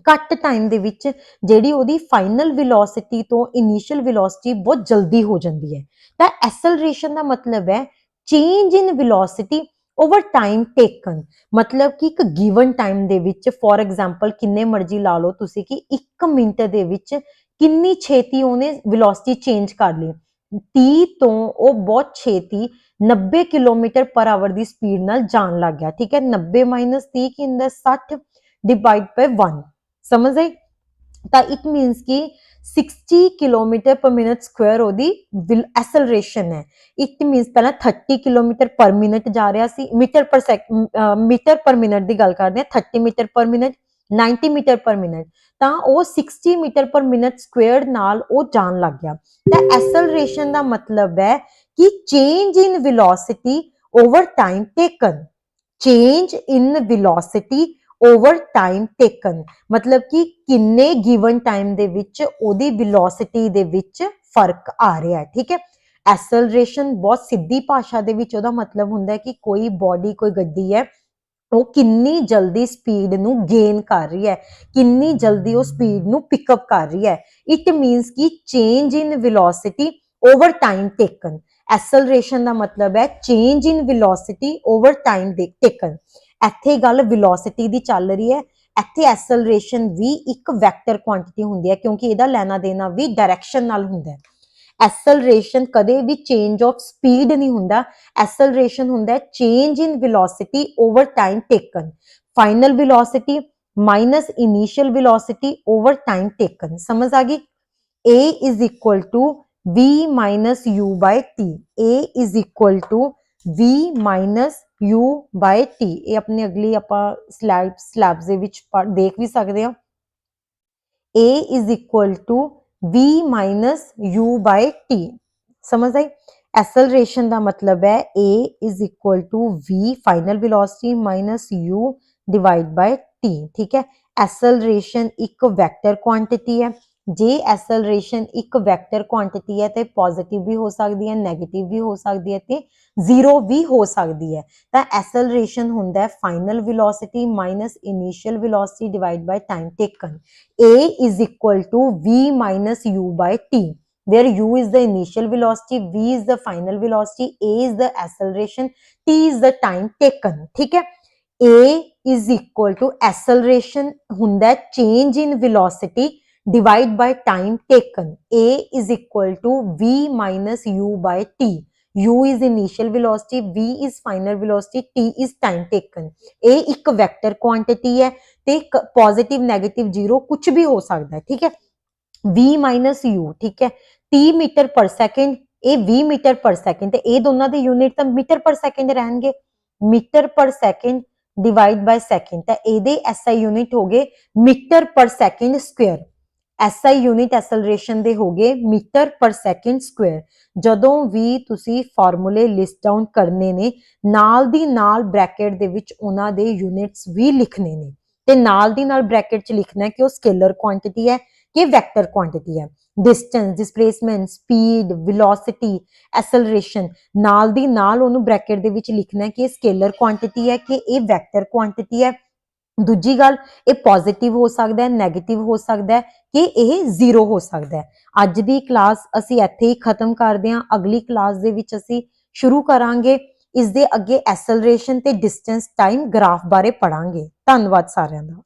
ਘੱਟ ਟਾਈਮ ਦੇ ਵਿੱਚ ਜਿਹੜੀ ਉਹਦੀ ਫਾਈਨਲ ਵੈਲੋਸਿਟੀ ਤੋਂ ਇਨੀਸ਼ੀਅਲ ਵੈਲੋਸਿਟੀ ਬਹੁਤ ਜਲਦੀ ਹੋ ਜਾਂਦੀ ਹੈ। ਤਾਂ ਐਸਲਰੇਸ਼ਨ ਦਾ ਮਤਲਬ ਹੈ change in velocity over time taken, ਮਤਲਬ ਕਿ ਇੱਕ ਗਿਵਨ ਟਾਈਮ ਦੇ ਵਿੱਚ, ਫੋਰ ਐਗਜ਼ਾਮਪਲ ਕਿੰਨੇ ਮਰਜ਼ੀ ਲਾ ਲਓ ਤੁਸੀਂ ਕਿ 1 ਮਿੰਟ ਦੇ ਵਿੱਚ ਕਿੰਨੀ ਛੇਤੀ ਉਹਨੇ ਵੈਲੋਸਿਟੀ ਚੇਂਜ ਕਰ ਲਈ, 30 ਤੋਂ ਉਹ ਬਹੁਤ ਛੇਤੀ 90 ਕਿਲੋਮੀਟਰ ਪਰ ਆਵਰ ਦੀ ਸਪੀਡ ਨਾਲ ਜਾਣ ਲੱਗ ਗਿਆ, ਠੀਕ ਹੈ। 90 ਮਾਈਨਸ 30 ਕੀ ਹੁੰਦਾ, 60 ਡਿਵਾਈਡ ਬਾਈ 1, ਸਮਝ ਆਈ। ਤਾਂ ਇਟ ਮੀਨਸ ਕਿ 60 ਕਿਲੋਮੀਟਰ ਪਰ ਮਿੰਟ ਸਕੁਆਇਰ ਉਹਦੀ ਐਸਲਰੇਸ਼ਨ ਹੈ। ਇਟ ਮੀਨਸ ਪਹਿਲਾਂ 30 ਕਿਲੋਮੀਟਰ ਪਰ ਮਿੰਟ ਜਾ ਰਿਹਾ ਸੀ, ਮੀਟਰ ਪਰ ਮਿੰਟ ਦੀ ਗੱਲ ਕਰਦੇ ਹਾਂ, 30 ਮੀਟਰ ਪਰ ਮਿੰਟ, 90 ਮੀਟਰ ਪਰ ਮਿੰਟ, ਤਾਂ ਉਹ 60 ਮੀਟਰ ਪਰ ਮਿੰਟ ਸਕੁਆਇਰ ਨਾਲ ਉਹ ਜਾਣ ਲੱਗ ਗਿਆ। ਤਾਂ ਐਸਲਰੇਸ਼ਨ ਦਾ ਮਤਲਬ ਹੈ ਕਿ change in velocity over time taken, change in velocity over time taken, ਮਤਲਬ ਕਿ ਕਿੰਨੇ ਗਿਵਨ ਟਾਈਮ ਦੇ ਵਿੱਚ ਉਹਦੀ ਵੈਲੋਸਿਟੀ ਦੇ ਵਿੱਚ ਫਰਕ ਆ ਰਿਹਾ ਹੈ, ਠੀਕ ਹੈ। ਐਸਲਰੇਸ਼ਨ ਬਹੁਤ ਸਿੱਧੀ ਭਾਸ਼ਾ ਦੇ ਵਿੱਚ ਉਹਦਾ ਮਤਲਬ ਹੁੰਦਾ ਹੈ ਕਿ ਕੋਈ ਬੋਡੀ, ਕੋਈ ਗੱਡੀ ਹੈ, ਉਹ ਕਿੰਨੀ ਜਲਦੀ ਸਪੀਡ ਨੂੰ ਗੇਨ ਕਰ ਰਹੀ ਹੈ, ਕਿੰਨੀ ਜਲਦੀ ਉਹ ਸਪੀਡ ਨੂੰ ਪਿਕਅਪ ਕਰ ਰਹੀ ਹੈ। ਇਟ ਮੀਨਸ ਕਿ change in velocity over time taken, acceleration ਦਾ ਮਤਲਬ ਹੈ change in velocity over time taken. ਇੱਥੇ ਗੱਲ ਵੈਲੋਸਿਟੀ ਦੀ ਚੱਲ ਰਹੀ ਹੈ, ਇੱਥੇ ਐਸਲਰੇਸ਼ਨ ਵੀ ਇੱਕ ਵੈਕਟਰ ਕੁਆਂਟੀਟੀ ਹੁੰਦੀ ਹੈ, ਕਿਉਂਕਿ ਇਹਦਾ ਲੈਣਾ ਦੇਣਾ ਵੀ ਡਾਇਰੈਕਸ਼ਨ ਨਾਲ ਹੁੰਦਾ ਹੈ। ਐਸਲਰੇਸ਼ਨ ਕਦੇ ਵੀ ਚੇਂਜ ਆਫ ਸਪੀਡ ਨਹੀਂ ਹੁੰਦਾ, ਐਸਲਰੇਸ਼ਨ ਹੁੰਦਾ change in velocity over time taken, final velocity minus initial velocity over time taken, ਸਮਝ ਆ ਗਈ। A is equal to V minus U by T, A is equal to V minus U by T, ਇਹ ਆਪਣੀ ਅਗਲੀ ਆਪਾਂ slabs ਦੇ ਵਿੱਚ ਦੇਖ ਵੀ ਸਕਦੇ ਹਾਂ। A is equal to V minus U by T, ਸਮਝ ਆਈ। ਐਸਲਰੇਸ਼ਨ ਦਾ ਮਤਲਬ ਹੈ A is equal to V final velocity minus U divide by T, ਠੀਕ ਹੈ। ਐਸਲਰੇਸ਼ਨ ਇੱਕ ਵੈਕਟਰ ਕੁਆਂਟੀਟੀ ਹੈ, ਜੇ ਐਸਲਰੇਸ਼ਨ ਇੱਕ ਵੈਕਟਰ ਕੁਆਂਟੀਟੀ ਹੈ ਤੇ ਪੋਜ਼ਿਟਿਵ ਵੀ ਹੋ ਸਕਦੀ ਹੈ, ਨੈਗੇਟਿਵ ਵੀ ਹੋ ਸਕਦੀ ਹੈ ਤੇ ਜ਼ੀਰੋ ਵੀ ਹੋ ਸਕਦੀ ਹੈ। ਤਾਂ ਐਸਲਰੇਸ਼ਨ ਹੁੰਦਾ ਹੈ final velocity minus initial velocity divide by time taken. A is equal to V minus U by T, where U is the initial velocity, V is the final velocity, A is the acceleration, T is the time taken, ठीक है। A is equal to acceleration ਹੁੰਦਾ ਹੈ change in velocity divide by time taken, A is equal to V minus U by T, u is initial velocity, v is final velocity, t is time taken। ਇਹ ਇੱਕ vector quantity ਹੈ ਤੇ positive negative zero ਕੁਝ ਵੀ ਹੋ ਸਕਦਾ ਹੈ, ਠੀਕ ਹੈ। v ਮਾਈਨਸ u, ਠੀਕ ਹੈ, 30 ਮੀਟਰ ਪਰ ਸੈਕਿੰਡ, ਇਹ 20 ਮੀਟਰ ਪਰ ਸੈਕਿੰਡ, ਤੇ ਇਹ ਦੋਨਾਂ ਦੇ ਯੂਨਿਟ ਤਾਂ ਮੀਟਰ ਪਰ ਸੈਕਿੰਡ ਰਹਿਣਗੇ। ਮੀਟਰ ਪਰ ਸੈਕਿੰਡ ਡਿਵਾਈਡ ਬਾਈ ਸੈਕਿੰਡ, ਤਾਂ ਇਹਦੇ SI ਯੂਨਿਟ ਹੋ ਗਏ metre per second square. SI unit acceleration ਦੇ ਹੋ ਗਏ ਮੀਟਰ ਪਰ ਸੈਕਿੰਡ ਸਕੁਅਰ। ਜਦੋਂ ਵੀ ਤੁਸੀਂ ਫਾਰਮੂਲੇ ਲਿਸਟ ਡਾਊਨ ਕਰਨੇ ਨੇ, ਨਾਲ ਦੀ ਨਾਲ ਬ੍ਰੈਕਟ ਦੇ ਵਿੱਚ ਉਹਨਾਂ ਦੇ ਯੂਨਿਟਸ ਵੀ ਲਿਖਣੇ ਨੇ, ਤੇ ਨਾਲ ਦੀ ਨਾਲ ਬ੍ਰੈਕਟ 'ਚ ਲਿਖਣਾ ਕਿ ਉਹ ਸਕੇਲਰ ਕੁਆਂਟੀਟੀ ਹੈ ਕਿ ਵੈਕਟਰ ਕੁਆਂਟੀਟੀ ਹੈ। ਡਿਸਟੈਂਸ, ਡਿਸਪਲੇਸਮੈਂਟ, ਸਪੀਡ, ਵੈਲੋਸਿਟੀ, ਐਸਲਰੇਸ਼ਨ, ਨਾਲ ਦੀ ਨਾਲ ਉਹਨੂੰ ਬ੍ਰੈਕਟ ਦੇ ਵਿੱਚ ਲਿਖਣਾ ਕਿ ਇਹ ਸਕੇਲਰ ਕੁਆਂਟੀਟੀ ਹੈ ਕਿ ਇਹ ਵੈਕਟਰ ਕੁਆਂਟੀਟੀ ਹੈ। ਦੂਜੀ ਗੱਲ, ਇਹ ਪੋਜ਼ਿਟਿਵ ਹੋ ਸਕਦਾ ਹੈ, ਨੈਗੇਟਿਵ ਹੋ ਸਕਦਾ ਹੈ, ਕਿ ਇਹ ਜ਼ੀਰੋ ਹੋ ਸਕਦਾ ਹੈ। ਅੱਜ ਦੀ ਕਲਾਸ ਅਸੀਂ ਇੱਥੇ ਹੀ ਖਤਮ ਕਰਦੇ ਹਾਂ। ਅਗਲੀ ਕਲਾਸ ਦੇ ਵਿੱਚ ਅਸੀਂ ਸ਼ੁਰੂ ਕਰਾਂਗੇ ਇਸ ਦੇ ਅੱਗੇ ਐਸਲਰੇਸ਼ਨ ਤੇ ਡਿਸਟੈਂਸ ਟਾਈਮ ਗ੍ਰਾਫ ਬਾਰੇ ਪੜਾਂਗੇ। ਧੰਨਵਾਦ ਸਾਰਿਆਂ ਦਾ।